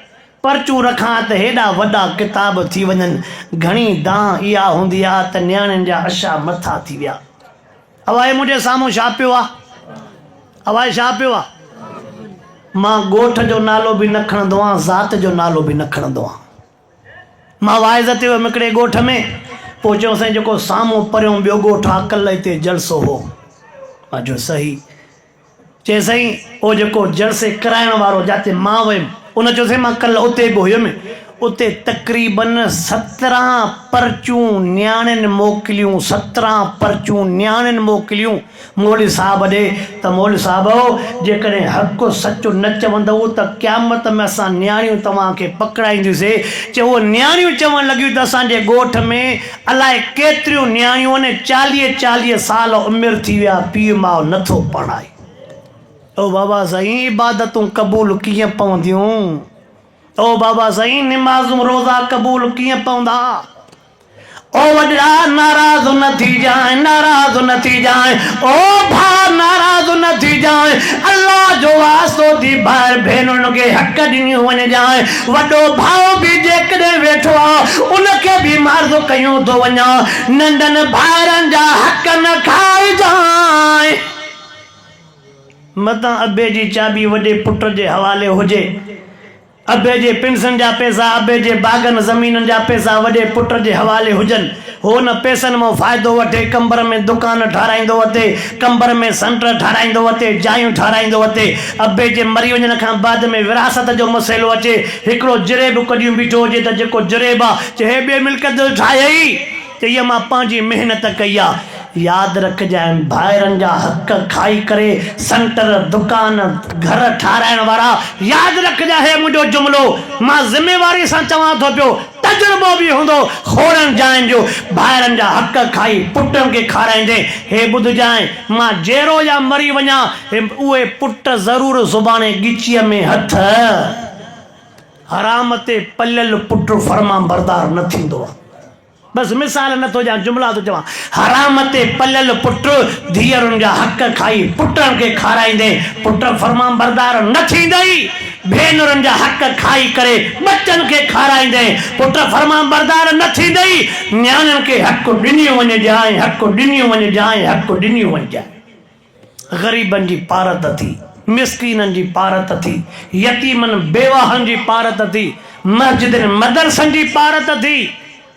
परचूं रखां त हेॾा वॾा किताब थी वञनि घणी दां इहा हूंदी आहे त न्याणियुनि जा अशा मथा थी विया अवाए मुंहिंजे साम्हूं छा पियो आहे अवाए छा पियो आहे मां ॻोठ जो नालो बि न खणंदो आहियां ज़ात जो नालो बि न खणंदो आहियां मां वाइज़ ते वियुमि हिकिड़े ॻोठ में पोइ चयो साईं जेको साम्हूं परियों ॿियो ॻोठ आहे कल्ह हिते जलसो हो मां चयो सही चए साईं उहो जेको जलसे कराइण वारो जिते मां वयुमि उन चयो साईं मां कल्ह उते बि हुयुमि उते तक़रीबन 17 परचूं न्याणियुनि मोकिलियूं 17 परचूं न्याणियुनि मोकिलियूं मौलवी साहब ॾे त मौलवी साहब जेकॾहिं हक़ सचो न चवंदव त क़यामत में असां न्याणियूं तव्हांखे पकड़ाईंदियूंसीं चयो उहे न्याणियूं चवणु लॻियूं त असांजे ॻोठ में अलाए केतिरियूं न्याणियूं आहिनि 40-40 साल उमिरि थी विया पीउ माउ नथो पढ़ाए ओ बाबा साईं इबादतूं क़बूल कीअं पवंदियूं ओ बाबा साईं निमाज़ूं रोज़ा क़बूल कीअं पवंदा ओ वॾड़ा नाराज़ न थी जाए नाराज़ न थी जाए ओ भा नाराज़ न थी जाए अल्लाह जो वास्तो थी भाइर भेनरुनि खे हक़ ॾिनियूं वञ जाए वॾो भाउ बि जेकॾहिं वेठो आहे उनखे बि मार्ज़ो कयूं थो वञा नंढनि भाइरनि जा हक़ न खाइजाए मतां अबे जी चाबी वॾे पुट जे हवाले हुजे अबे जे पेंशन जा पैसा अबे जे बागन ज़मीननि जा पैसा वॾे पुट जे हवाले हुजनि हो न पैसनि मां फ़ाइदो वठे कंबर में दुकान ठाराईंदो वठे कंबर में सेंटर ठाराईंदो वठे जायूं ठाराईंदो वठे अबे जे मरी वञण खां बाद में विरासत जो मसइलो अचे हिकिड़ो जरेब कढियूं बीठो हुजे त जेको जरेब आहे चए ॿिए मिल्कियत ठाहियई त इहा मां पंहिंजी महिनत कई आहे यादि रखजांइ भाइरनि जा हक़ खाई करे सेंटर दुकान घर ठाराइण वारा यादि रखजांइ हे मुंहिंजो जुमिलो मां ज़िमेवारी सां चवां थो पियो तजुर्बो बि हूंदो खोड़नि जाइनि जो भाइरनि जा हक़ खाई पुटनि खे खाराईंदे हे ॿुधजांइ मां जहिड़ो या मरी वञा उहे पुट ज़रूरु सुभाणे ॻिचीअ में हथ हराम ते पलियल पुट फर्मा बरदार न थींदो आहे बस मिसाल नथो ॾियां जुमिला थो चवां हराम ते पलियल पुट धीअरुनि जा हक़ खाई पुटनि खे खाराईंदे पुट फर्मान बरदार न थींदई भेनरुनि जा हक़ खाई करे बच्चनि खे खाराईंदे पुट फर्मान बरदार न थींदई न्याणियुनि खे हक़ ॾिनियूं वञ जाए हक़ ॾिनियूं वञ जाए हक़ ॾिनियूं वञ जाए ग़रीबनि जी पारत थी मिस्कीननि जी पारत थी, यतीमनि बेवाहनि जी पारत थी, मस्जिदनि मदरसनि जी पारत थी,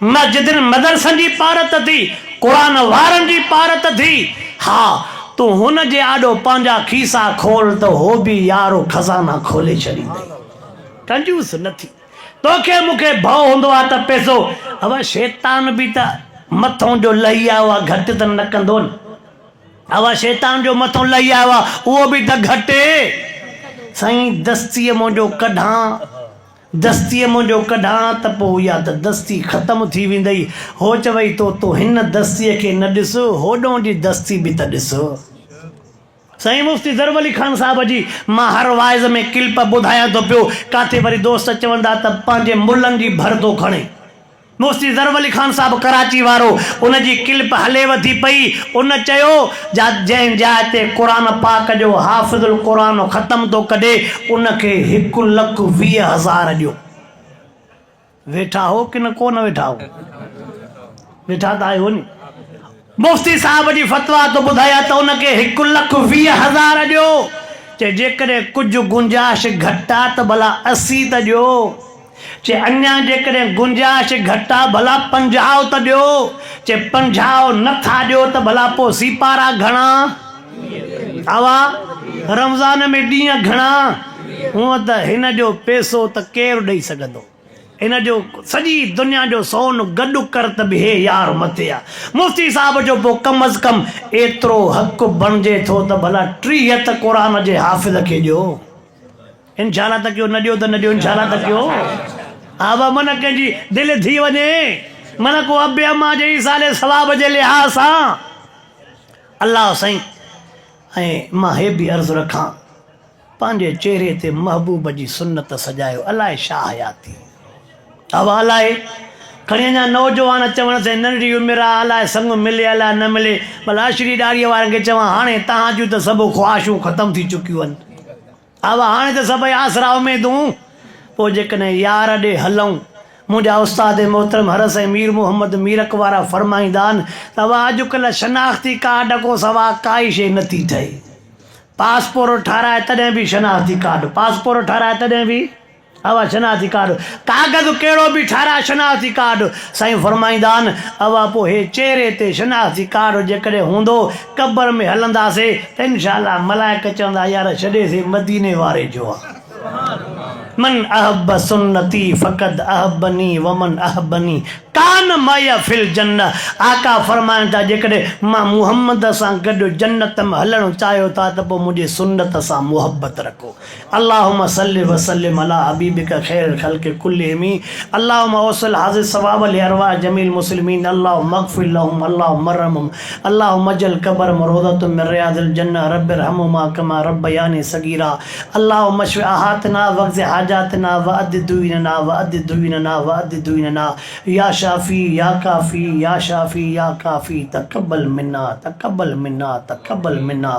मस्जिदनि मदरसनि जी पारत थी, क़ुरान वारनि जी पारत थी। हा, तूं हुन जे आॾो पंहिंजा खीसा खोल त हो बि यारो खज़ाना खोले छॾींदई। कंजूस न थी। तोखे मूंखे भउ हूंदो आहे त पैसो, अब शैतान बि त मथों जो लही आयो आहे, घटि त न कंदो न। अब शैतान जो मथों लही आयो आहे, उहो बि त घटि। साईं दस्तीअ मुंहिंजो कढां, दस्तीअ मुंहिंजो कढां त पोइ इहा त दस्ती ख़तमु थी वेंदई। हो चवई तो हिन दस्तीअ खे न ॾिस, होॾों जी दस्ती बि त ॾिस। साईं मुफ्ती ज़रब अली खान साहब जी मां हर वाइज़ में क्लिप ॿुधायां थो पियो, काथे वरी दोस्त चवंदा त पंहिंजे मुलनि जी भर थो खणे। मुफ्ती ज़रब अली खान साहब कराची वारो, उन जी क्लिप हलेव थी पई। उन चयो जंहिं जाइ ते क़ुरान पाक जो हाफ़िज़ुल क़ुरान ख़तम थो कढे, उनखे 1,20,000 ॾियो। वेठा हो कि न कोन वेठा हो? वेठा त आहियो नी। मुफ्ती साहब जी फतवा तो ॿुधाया त उनखे 1,20,000 ॾियो। चे जेकॾहिं कुझु गुंजाइश घटि आहे त भला 80 त ॾियो। चे अञा जेकॾहिं गुंजाइश घटि आहे भला 50 त ॾियो। चे 50 नथा ॾियो त भला पोइ सीपारा घणा? आवा रमज़ान में ॾींहं घणा? हूअं त हिन जो पैसो त केरु ॾेई सघंदो? इन जो सॼी दुनिया जो सोन गॾु कर त बि हे यार मथे आहे। मुफ्ती साहब जो पोइ कम अज़ कम एतिरो हक़ बणिजे थो त भला 30 त क़ुरान जे हाफ़िज़ खे ॾियो। इंशाअल्लाह त कयो, न ॾियो त न ॾियो, इंशाअल्लाह त कयो। हा बा मन कंहिंजी दिलि थी वञे, मन को अबे अम्मा जे ईसाले सवाब जे लिहाज़ सां। अल्लाह साईं, ऐं मां हे बि अर्ज़ु रखां, पंहिंजे चेहरे ते महबूब जी सुन्नत सजायो। अलाए छा हयाती, अब अलाए खणी अञा नौजवान चवण से नंढी उमिरि आहे, अलाए संग मिले अलाए न मिले। भला अशरी ॾाड़ीअ वारनि खे चवां हाणे तव्हां जूं त सभु ख़्वाहिशूं ख़तमु थी चुकियूं आहिनि। अब हाणे त सभई आसरा उमेदूं। पोइ जेकॾहिं यार ॾे हलूं, मुंहिंजा उस्ताद मोहतरम हरस ऐं मीर मोहम्मद मीरक वारा फरमाईंदा आहिनि त अॼुकल्ह शनाख़्ती कार्ड को सवा काई शइ नथी ठहे। पासपोर्ट ठाराए तॾहिं बि शनाख़्ती कार्ड, पासपोर्ट ठाराए तॾहिं बि अवा शनाख़्ती कार्ड, कागज़ कहिड़ो बि ठाराए शनाख़्ती कार्ड। साईं फरमाईंदा आहिनि अवा पोइ हे चेहरे ते शनाख़्ती कार्ड जेकॾहिं हूंदो, क़ब्र में हलंदासीं त इंशाअल्लाह मलाइक चवंदा यार छॾेसीं मदीने वारे जो आहे। मन अहब सुन्नती फ़क़द अहबनी वमन अहबनी कान माया फिल जन्नत। आका फरमाइनि था जेकॾहिं मां मुहम्मद सां गॾु जन्नत में हलणु चाहियो था त पोइ मुंहिंजी सुन्नत सां मुहबत रखो। अल्लाहुम्मा सल्लि वसल्लिम अला हबीबिका ख़ैरुल ख़ल्क़ि कुल्लिहिम। अल्लाहुम्मा वसिल हाज़िर सवाब लि अरवाह जमील मुस्लिमीन। अल्लाहुम्मा अग़फ़िर लहुम, अल्लाहुम्मा अर्हमहुम, अल्लाहुम्मा अजल क़ब्रहुम रौज़तम मिन रियादिल जन्नह, रब्बिरहमुहुमा कमा रब्बयानी सगीरा। अल्लाहुम्मा अश्फ़ि आहातना वक़्ज़ि हाजातना वअद्दि दुईनना वअद्दि दुईनना वअद्दि दुईनना या शाफी या काफ़ी या शाफी या काफ़ी तक़ब्बल मिन्ना तक़ब्बल मिन्ना तक़ब्बल मिन्ना।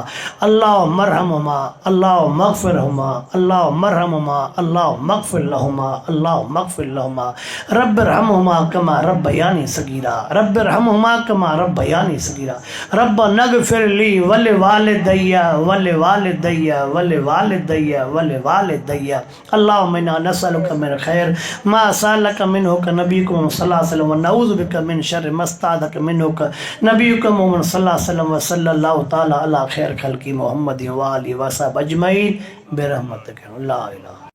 अल्लाहुम्मा अर्हमहुमा, अल्लाहुम्मा अग़फ़िरहुमा, अल्लाहुम्मा अर्हमहुमा, अल्लाहुम्मा अग़फ़िर लहुमा, अल्लाहुम्मा अग़फ़िर लहुमा, रब्बिरहमुहुमा कमा रब्बयानी सगीरा, रब्बिरहमुहुमा कमा रब्बयानी सगीरा। रब्बना अग़फ़िर ली वलि वालिदैया वलि वालिदैया वलि वालिदैया वलि वालिदैया। अल्लाहुम्मा इन्ना नसअलुका मिन ख़ैर मा सअलका मिन्हु नबीकुम सल्लल्लाहु अलैहि वसल्लम व नऊज़ु बिका मिन शर्रि मा इस्तअज़ाका मिन्हु नबीकुम मुहम्मद सल्लल्लाहु अलैहि वसल्लम व सल्लल्लाहु तआला अला ख़ैर ख़ल्क़ि मुहम्मदिन व आलिहि व असहाबिहि अजमईन बिरहमतिका ला इलाहा।